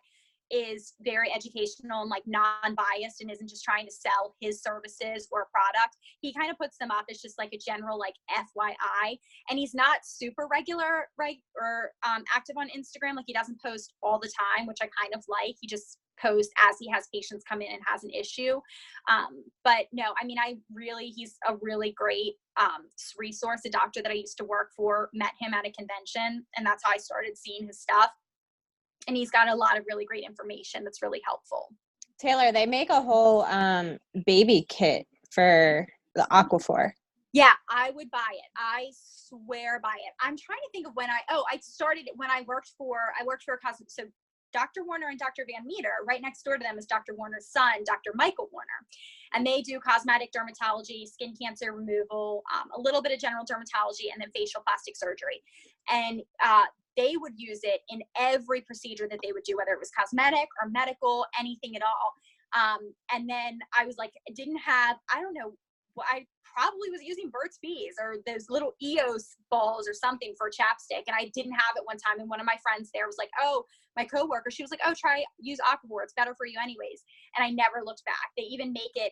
Speaker 1: is very educational and like non-biased and isn't just trying to sell his services or a product. He kind of puts them up as just like a general like FYI, and he's not super regular, right, or active on Instagram. Like he doesn't post all the time, which I kind of like. He just posts as he has patients come in and has an issue. But no, I mean, he's a really great resource. A doctor that I used to work for met him at a convention, and that's how I started seeing his stuff. And he's got a lot of really great information that's really helpful.
Speaker 2: Taylor, they make a whole baby kit for the Aquaphor.
Speaker 1: Yeah, I would buy it. I swear by it. I'm trying to think of when I started when I worked for a cosmetic. So Dr. Warner and Dr. Van Meter, right next door to them is Dr. Warner's son, Dr. Michael Warner. And they do cosmetic dermatology, skin cancer removal, a little bit of general dermatology, and then facial plastic surgery. And they would use it in every procedure that they would do, whether it was cosmetic or medical, anything at all. And then I was like, I probably was using Burt's Bees or those little EOS balls or something for chapstick. And I didn't have it one time. And one of my friends there was like, oh, my coworker, she was like, oh, use Aquaphor. It's better for you anyways. And I never looked back. They even make it,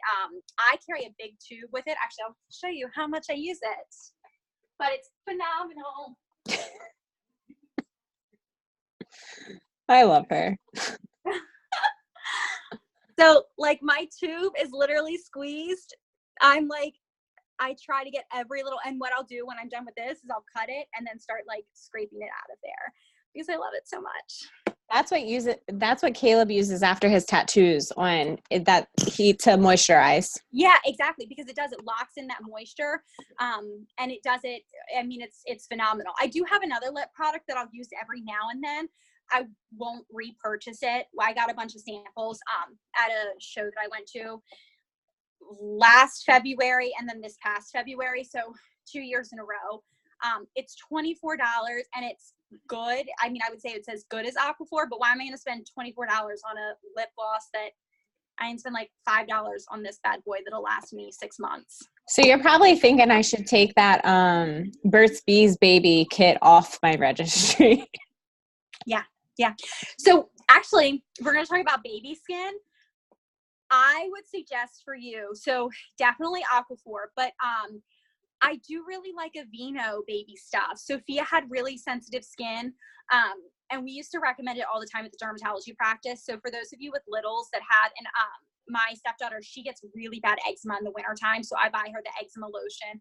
Speaker 1: I carry a big tube with it. Actually, I'll show you how much I use it. But it's phenomenal.
Speaker 2: I love her.
Speaker 1: So like my tube is literally squeezed. I'm like, I try to get every little, and what I'll do when I'm done with this is I'll cut it and then start like scraping it out of there because I love it so much.
Speaker 2: That's what Caleb uses after his tattoos that heat to moisturize.
Speaker 1: Yeah, exactly. Because it locks in that moisture. And it does it. I mean, it's phenomenal. I do have another lip product that I'll use every now and then. I won't repurchase it. I got a bunch of samples at a show that I went to last February and then this past February. So 2 years in a row. It's $24 and it's good. I mean, I would say it's as good as Aquaphor, but why am I going to spend $24 on a lip gloss that I can spend like $5 on this bad boy that'll last me 6 months?
Speaker 2: So you're probably thinking I should take that Burt's Bees baby kit off my registry.
Speaker 1: Yeah. So actually, we're going to talk about baby skin. I would suggest for you, so definitely Aquaphor, but I do really like Aveeno baby stuff. Sophia had really sensitive skin, and we used to recommend it all the time at the dermatology practice. So for those of you with littles that had, and my stepdaughter, she gets really bad eczema in the wintertime, so I buy her the eczema lotion.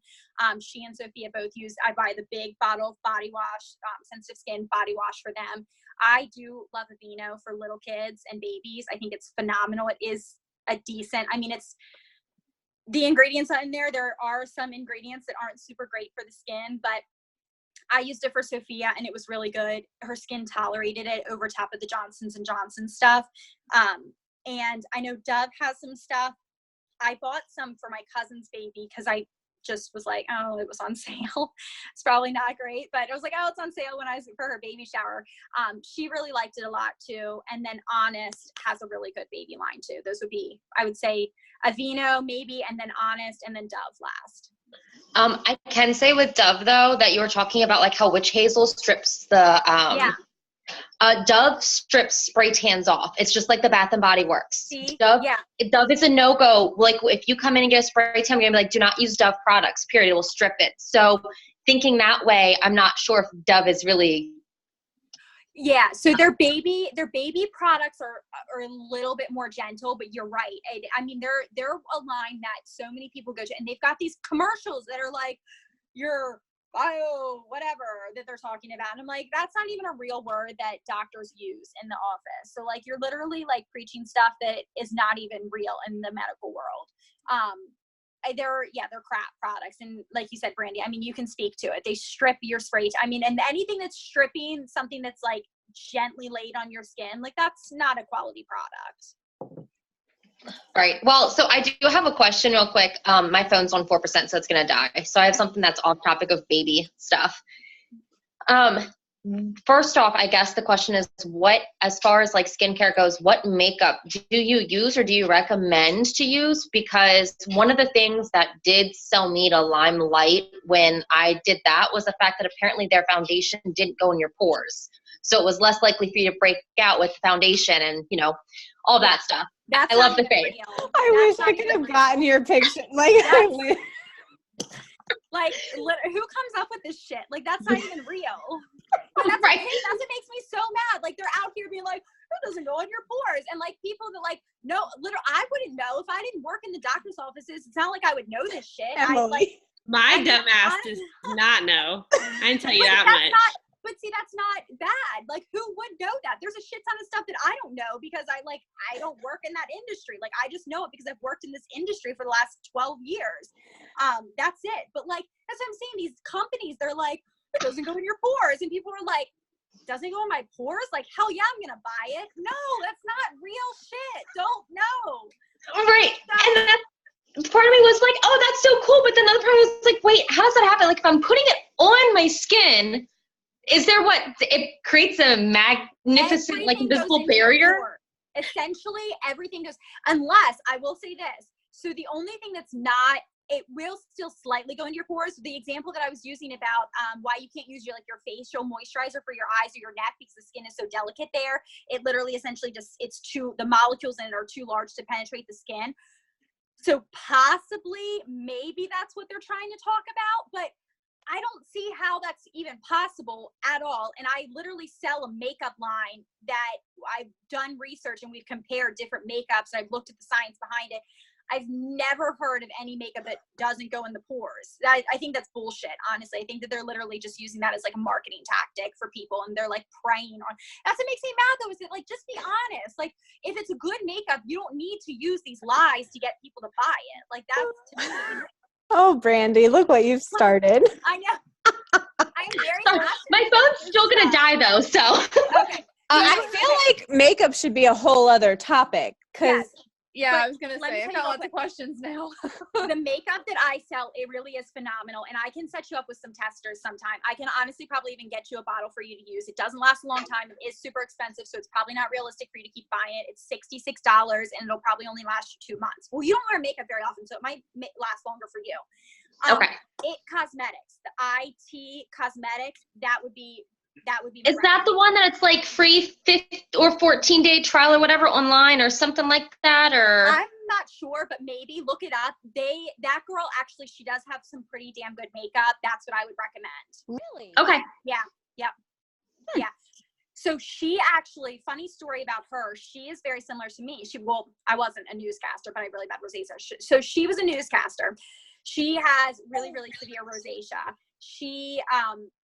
Speaker 1: She and Sophia both I buy the big bottle of body wash, sensitive skin body wash for them. I do love Aveeno for little kids and babies. I think it's phenomenal. It is it's the ingredients in there. There are some ingredients that aren't super great for the skin, but I used it for Sophia and it was really good. Her skin tolerated it over top of the Johnson's & Johnson stuff. And I know Dove has some stuff. I bought some for my cousin's baby because I just was like, oh, it was on sale. It's probably not great, but I was like, oh, it's on sale for her baby shower. She really liked it a lot too. And then Honest has a really good baby line too. Those would be, I would say, Aveeno maybe, and then Honest, and then Dove last.
Speaker 6: I can say with Dove though that you were talking about like how witch hazel strips the Dove strips spray tans off. It's just like the Bath and Body Works.
Speaker 1: See?
Speaker 6: Dove,
Speaker 1: Yeah.
Speaker 6: Dove is a no-go. Like if you come in and get a spray tan, I'm gonna be like, do not use Dove products. Period. It will strip it. So thinking that way, I'm not sure if Dove is really.
Speaker 1: Yeah, so their baby products are a little bit more gentle, but you're right. I mean, they're a line that so many people go to, and they've got these commercials that are like, your bio whatever that they're talking about, and I'm like, that's not even a real word that doctors use in the office. So like, you're literally like preaching stuff that is not even real in the medical world. They're crap products, and like you said, Brandy, I mean, you can speak to it. They strip your spray. I mean, and anything that's stripping something that's like gently laid on your skin, like that's not a quality product.
Speaker 6: Right. Well, so I do have a question real quick. My phone's on 4%, so it's gonna die. So I have something that's off topic of baby stuff. First off, I guess the question is, what, as far as like skincare goes, what makeup do you use or do you recommend to use? Because one of the things that did sell me to Limelight when I did that was the fact that apparently their foundation didn't go in your pores. So it was less likely for you to break out with foundation and, you know, all that stuff. I love the face.
Speaker 2: I wish I could have gotten your picture. Like,
Speaker 1: like, who comes up with this shit? Like, that's not even real. That's
Speaker 6: right.
Speaker 1: That's what makes me so mad. Like, they're out here being like, it doesn't go in your pores. And like, people that like, no, literally, I wouldn't know if I didn't work in the doctor's offices. It's not like I would know this shit.
Speaker 5: My dumb ass does not know. I can tell you that much.
Speaker 1: But see, that's not bad. Like, who would know that? There's a shit ton of stuff that I don't know because I don't work in that industry. Like, I just know it because I've worked in this industry for the last 12 years. That's it. But like, that's what I'm saying. These companies, they're like, it doesn't go in your pores. And people are like, doesn't go in my pores? Like, hell yeah, I'm going to buy it. No, that's not real shit. Don't know.
Speaker 6: Right. And that's, part of me was like, oh, that's so cool. But then the other part was like, wait, how does that happen? Like, if I'm putting it on my skin, is there what it creates a magnificent, like, invisible barrier?
Speaker 1: Essentially, everything goes, unless I will say this. So the only thing that's not, it will still slightly go into your pores. The example that I was using about why you can't use your facial moisturizer for your eyes or your neck because the skin is so delicate there. It literally essentially just, the molecules in it are too large to penetrate the skin. So possibly, maybe that's what they're trying to talk about, but I don't see how that's even possible at all. And I literally sell a makeup line that I've done research and we've compared different makeups. I've looked at the science behind it. I've never heard of any makeup that doesn't go in the pores. I think that's bullshit, honestly. I think that they're literally just using that as like a marketing tactic for people, and they're like preying on. That's what makes me mad though, is that like, just be honest. Like, if it's a good makeup, you don't need to use these lies to get people to buy it. Like, that's to me.
Speaker 2: Oh, Brandy, look what you've started.
Speaker 1: I know. I'm very passionate.
Speaker 6: My phone's still gonna die though, so.
Speaker 1: Okay.
Speaker 2: I feel like makeup should be a whole other topic because.
Speaker 1: Yes.
Speaker 3: Yeah, I was going to say, I've got lots
Speaker 1: quick.
Speaker 3: of questions now.
Speaker 1: The makeup that I sell, it really is phenomenal. And I can set you up with some testers sometime. I can honestly probably even get you a bottle for you to use. It doesn't last a long time. It is super expensive, so it's probably not realistic for you to keep buying it. It's $66 and it'll probably only last you 2 months. Well, you don't wear makeup very often, so it might last longer for you.
Speaker 6: Okay.
Speaker 1: It Cosmetics, the IT Cosmetics, that would be
Speaker 6: Is that the one that it's like free 5 or 14-day trial or whatever online or something like that? Or
Speaker 1: I'm not sure, but maybe look it up. That girl actually, she does have some pretty damn good makeup. That's what I would recommend.
Speaker 2: Really?
Speaker 6: Okay.
Speaker 1: Yeah. So she actually, funny story about her, she is very similar to me. I wasn't a newscaster, but I have really bad rosacea. So she was a newscaster. She has really, really severe rosacea. She,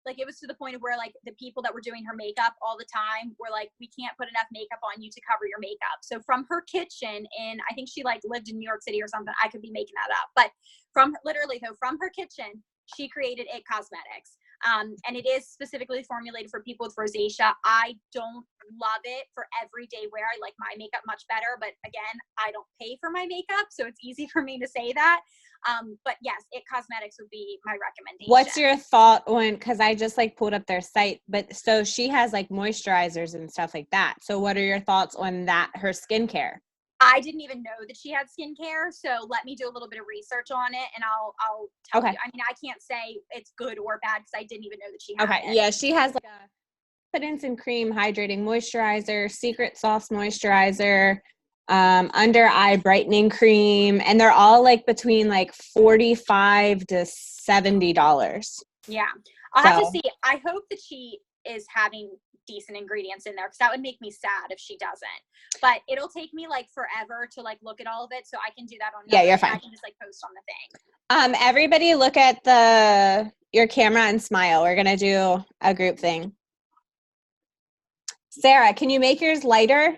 Speaker 1: it was to the point of where, like, the people that were doing her makeup all the time were like, we can't put enough makeup on you to cover your makeup. So from her kitchen I think she, like, lived in New York City or something. I could be making that up. But from her kitchen, she created It Cosmetics. And it is specifically formulated for people with rosacea. I don't love it for everyday wear. I like my makeup much better, but again, I don't pay for my makeup, so it's easy for me to say that. But yes, It Cosmetics would be my recommendation.
Speaker 2: What's your thought on, because I just like pulled up their site, but so she has like moisturizers and stuff like that. So what are your thoughts on that, her skincare?
Speaker 1: I didn't even know that she had skincare, so let me do a little bit of research on it, and I'll tell you. I mean, I can't say it's good or bad because I didn't even know that she had it.
Speaker 2: Yeah, she has like a confidence and cream hydrating moisturizer, secret sauce moisturizer, under eye brightening cream, and they're all like between like $45 to $70.
Speaker 1: Yeah, I'll have to see. I hope that she is having decent ingredients in there, because that would make me sad if she doesn't. But it'll take me like forever to like look at all of it, so I can do that on
Speaker 2: you're fine.
Speaker 1: I can just like post on the thing.
Speaker 2: Everybody look at your camera and smile. We're gonna do a group thing. Sarah, can you make yours lighter?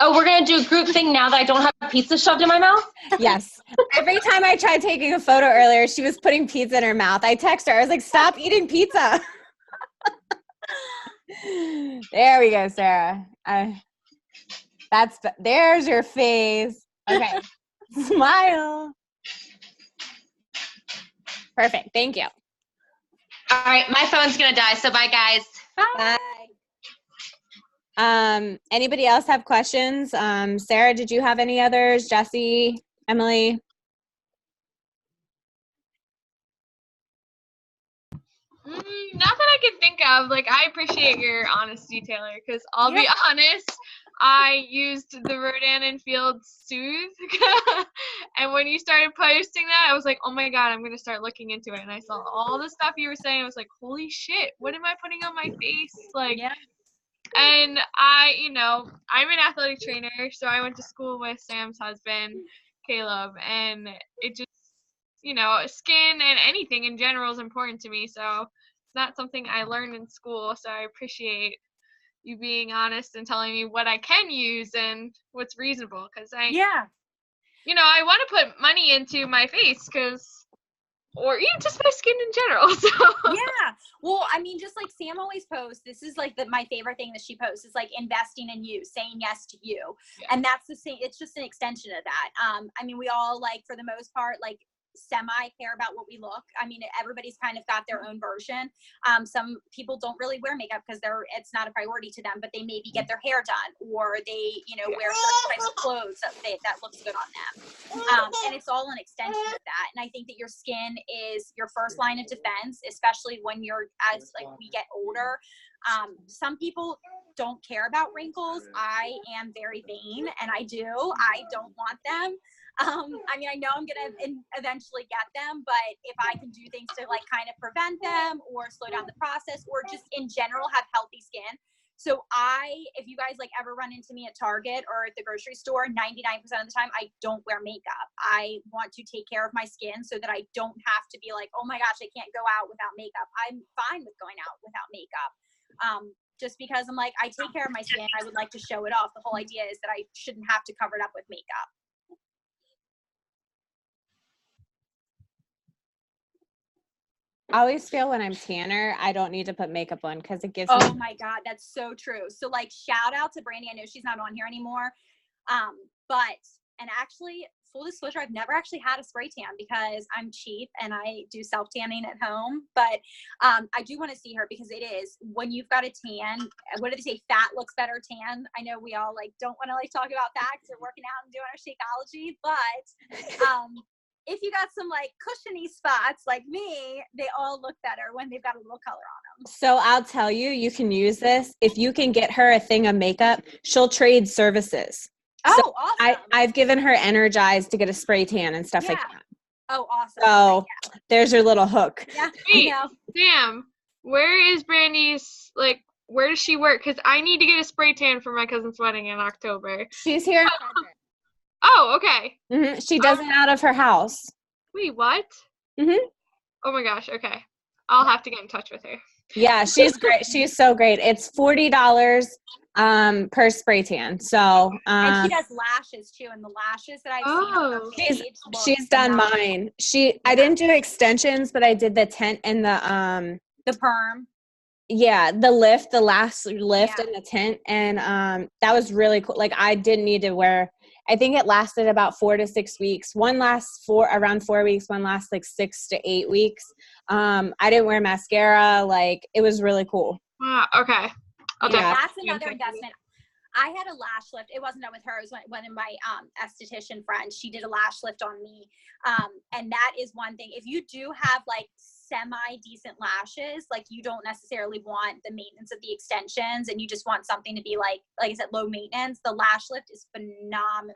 Speaker 6: Oh, we're going to do a group thing now that I don't have pizza shoved in my mouth?
Speaker 2: Yes. Every time I tried taking a photo earlier, she was putting pizza in her mouth. I texted her. I was like, stop eating pizza. There we go, Sarah. There's your face. Okay. Smile. Perfect. Thank you.
Speaker 6: All right, my phone's going to die, so bye, guys.
Speaker 2: Bye. Anybody else have questions? Sarah, did you have any others? Jesse, Emily?
Speaker 4: Not that I can think of. Like, I appreciate your honesty, Taylor, because I'll be honest, I used the Rodan and Field Soothe. And when you started posting that, I was like, oh my God, I'm going to start looking into it. And I saw all the stuff you were saying. I was like, holy shit, what am I putting on my face? Like, and I'm an athletic trainer, so I went to school with Sam's husband, Caleb, and it just, skin and anything in general is important to me. So it's not something I learned in school. So I appreciate you being honest and telling me what I can use and what's reasonable. Because I want to put money into my face or even just my skin in general. So
Speaker 1: yeah. Well, I mean, just like Sam always posts, this is like my favorite thing that she posts is like investing in you, saying yes to you. Yeah. And that's the same. It's just an extension of that. I mean, we all like, for the most part, like semi care about what we look. I mean, everybody's kind of got their own version. Some people don't really wear makeup because it's not a priority to them, but they maybe get their hair done, or they, wear certain types of clothes that looks good on them. And it's all an extension of that. And I think that your skin is your first line of defense, especially when as we get older. Some people don't care about wrinkles. I am very vain, and I don't want them. I mean, I know I'm going to eventually get them, but if I can do things to like kind of prevent them or slow down the process, or just in general have healthy skin. So if you guys like ever run into me at Target or at the grocery store, 99% of the time, I don't wear makeup. I want to take care of my skin so that I don't have to be like, oh my gosh, I can't go out without makeup. I'm fine with going out without makeup. Just because I'm like, I take care of my skin. I would like to show it off. The whole idea is that I shouldn't have to cover it up with makeup.
Speaker 2: I always feel when I'm tanner, I don't need to put makeup on because it gives
Speaker 1: Oh my God, that's so true. So like, shout out to Brandy. I know she's not on here anymore. And actually, full disclosure, I've never actually had a spray tan because I'm cheap and I do self tanning at home. But I do want to see her, because it is, when you've got a tan, what do they say? Fat looks better tan. I know we all like don't want to like talk about that because we're working out and doing our Shakeology, but if you got some like cushiony spots like me, they all look better when they've got a little color on them.
Speaker 2: So I'll tell you, you can use this. If you can get her a thing of makeup, she'll trade services.
Speaker 1: Oh, awesome.
Speaker 2: I've given her Energize to get a spray tan and stuff like that.
Speaker 1: Oh, awesome.
Speaker 2: So there's your little hook.
Speaker 1: Yeah.
Speaker 4: Wait, Sam, where is Brandy's, like, where does she work? Because I need to get a spray tan for my cousin's wedding in October.
Speaker 2: She's here.
Speaker 4: Oh, okay.
Speaker 2: Mm-hmm. She does it out of her house.
Speaker 4: Wait, what?
Speaker 2: Mm-hmm.
Speaker 4: Oh my gosh, okay. I'll have to get in touch with her.
Speaker 2: Yeah, she's great. She's so great. It's $40 per spray tan. So
Speaker 1: And she does lashes too, and the lashes that I've seen on her
Speaker 4: Oh.
Speaker 1: page.
Speaker 2: she's done mine. I didn't do extensions, but I did the tent and
Speaker 1: the perm.
Speaker 2: yeah, the last lift
Speaker 1: Yeah.
Speaker 2: in the tent. And that was really cool. Like I didn't need to wear, I think it lasted about 4 to 6 weeks. One lasts around 4 weeks, one lasts like 6 to 8 weeks. I didn't wear mascara. Like it was really cool.
Speaker 4: Wow. Okay. I'll
Speaker 2: Yeah.
Speaker 1: That's another investment. I had a lash lift. It wasn't done with her. It was one of my esthetician friends. She did a lash lift on me. And that is one thing. If you do have like semi-decent lashes, like you don't necessarily want the maintenance of the extensions and you just want something to be like I said, low maintenance, the lash lift is phenomenal.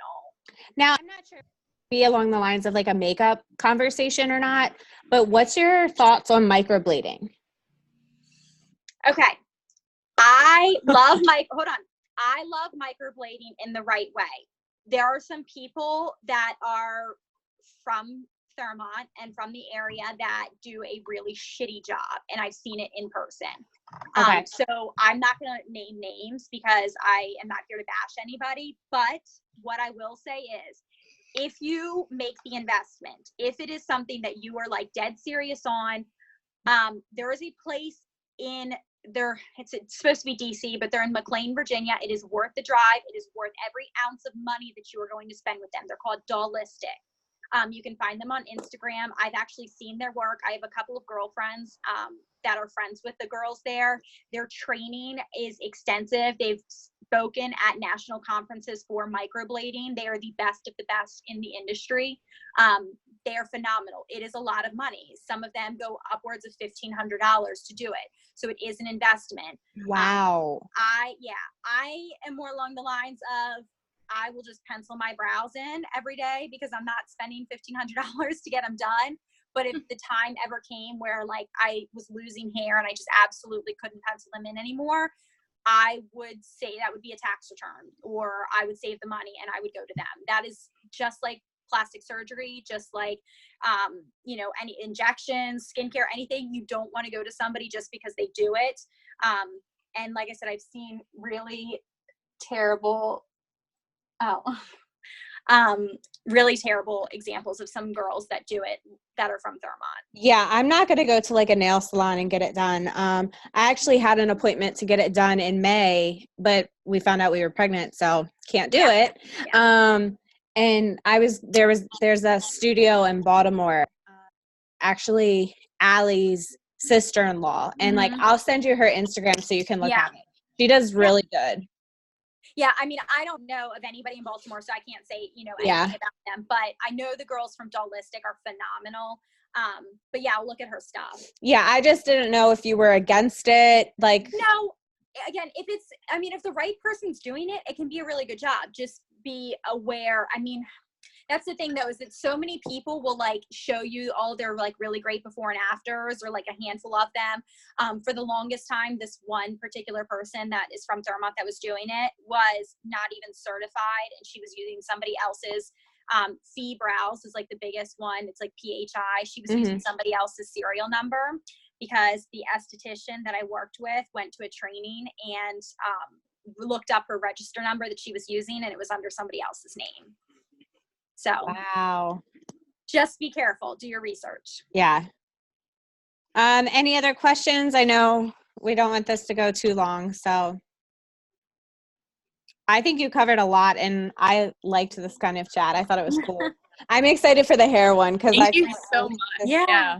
Speaker 2: Now, I'm not sure if it be along the lines of like a makeup conversation or not, but what's your thoughts on microblading?
Speaker 1: Okay. I love I love microblading in the right way. There are some people that are from Thermont and from the area that do a really shitty job, and I've seen it in person.
Speaker 2: Okay.
Speaker 1: So I'm not going to name names because I am not here to bash anybody, but what I will say is if you make the investment, if it is something that you are like dead serious on, there is a place in there, it's supposed to be DC, but they're in McLean, Virginia. It is worth the drive. It is worth every ounce of money that you are going to spend with them. They're called Dollistic. You can find them on Instagram. I've actually seen their work. I have a couple of girlfriends that are friends with the girls there. Their training is extensive. They've spoken at national conferences for microblading. They are the best of the best in the industry. They are phenomenal. It is a lot of money. Some of them go upwards of $1,500 to do it. So it is an investment.
Speaker 2: Wow.
Speaker 1: I am more along the lines of I will just pencil my brows in every day because I'm not spending $1,500 to get them done. But if the time ever came where like I was losing hair and I just absolutely couldn't pencil them in anymore, I would say that would be a tax return, or I would save the money and I would go to them. That is just like plastic surgery, just like, any injections, skincare, anything. You don't want to go to somebody just because they do it. And like I said, I've seen really terrible, really terrible examples of some girls that do it that are from Thermont.
Speaker 2: Yeah, I'm not going to go to like a nail salon and get it done. I actually had an appointment to get it done in May, but we found out we were pregnant, so can't do it.
Speaker 1: Yeah.
Speaker 2: And there's a studio in Baltimore, actually Allie's sister-in-law, and like I'll send you her Instagram so you can look at it. She does really good.
Speaker 1: Yeah, I mean, I don't know of anybody in Baltimore, so I can't say, anything about them. But I know the girls from Dollistic are phenomenal. But yeah, I'll look at her stuff.
Speaker 2: Yeah, I just didn't know if you were against it. Like,
Speaker 1: no, again, if the right person's doing it, it can be a really good job. Just be aware. I mean, that's the thing though, is that so many people will like show you all their like really great before and afters, or like a handful of them. For the longest time, this one particular person that is from Thermont that was doing it was not even certified, and she was using somebody else's Fee Brows is like the biggest one. It's like PHI. She was using somebody else's serial number because the esthetician that I worked with went to a training and looked up her register number that she was using, and it was under somebody else's name. So
Speaker 2: wow.
Speaker 1: Just be careful. Do your research.
Speaker 2: Yeah. Any other questions? I know we don't want this to go too long, so I think you covered a lot, and I liked this kind of chat. I thought it was cool. I'm excited for the hair one because
Speaker 3: Thank you so much.
Speaker 1: Yeah.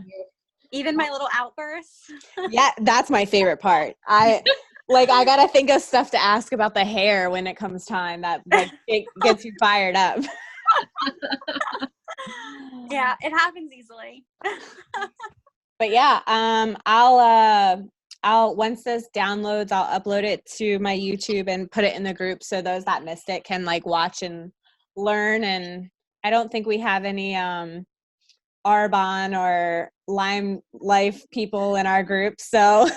Speaker 1: Even my little outbursts.
Speaker 2: Yeah, that's my favorite part. I gotta think of stuff to ask about the hair when it comes time. That like it gets you fired up.
Speaker 1: Yeah, it happens easily.
Speaker 2: But yeah, I'll once this downloads, I'll upload it to my YouTube and put it in the group so those that missed it can like watch and learn. And I don't think we have any Arbonne or Lime Life people in our group, so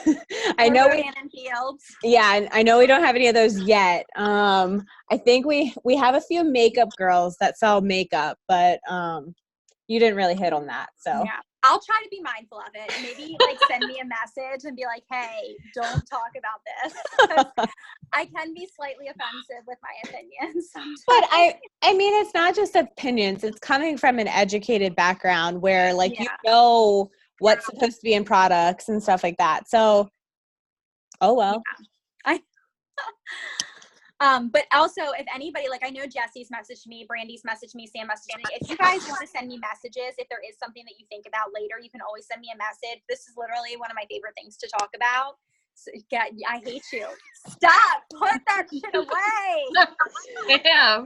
Speaker 2: I know I know we don't have any of those yet. I think we have a few makeup girls that sell makeup, but you didn't really hit on that. So
Speaker 1: yeah, I'll try to be mindful of it. Maybe like send me a message and be like, hey, don't talk about this. 'Cause I can be slightly offensive with my opinions sometimes.
Speaker 2: But I mean, it's not just opinions. It's coming from an educated background where like you know what's supposed to be in products and stuff like that. So, oh well.
Speaker 1: Yeah. But also, if anybody, like I know Jesse's messaged me, Brandy's messaged me, Sam messaged me. If you guys want to send me messages, if there is something that you think about later, you can always send me a message. This is literally one of my favorite things to talk about. So, I hate you. Stop. Put that shit away.
Speaker 4: Yeah.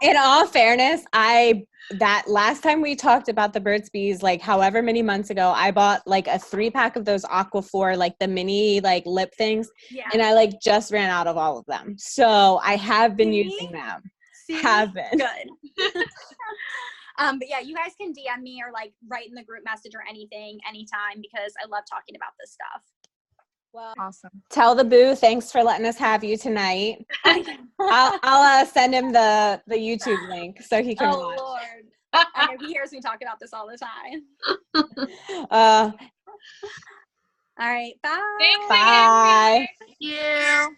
Speaker 2: In all fairness, that last time we talked about the Burt's Bees, like however many months ago, I bought like a 3-pack of those Aquaphor, like the mini like lip things.
Speaker 1: Yeah.
Speaker 2: And I like just ran out of all of them. So I have been
Speaker 1: See?
Speaker 2: using them.
Speaker 1: See?
Speaker 2: Have been.
Speaker 1: Good. But yeah, you guys can DM me or like write in the group message or anything anytime because I love talking about this stuff.
Speaker 2: Well,
Speaker 3: Awesome.
Speaker 2: tell the boo thanks for letting us have you tonight. I'll send him the YouTube link so he can watch.
Speaker 1: Lord. I know he hears me talk about this all the time.
Speaker 2: All
Speaker 1: right. Bye.
Speaker 4: Thanks
Speaker 2: Bye.
Speaker 4: again. Thank you.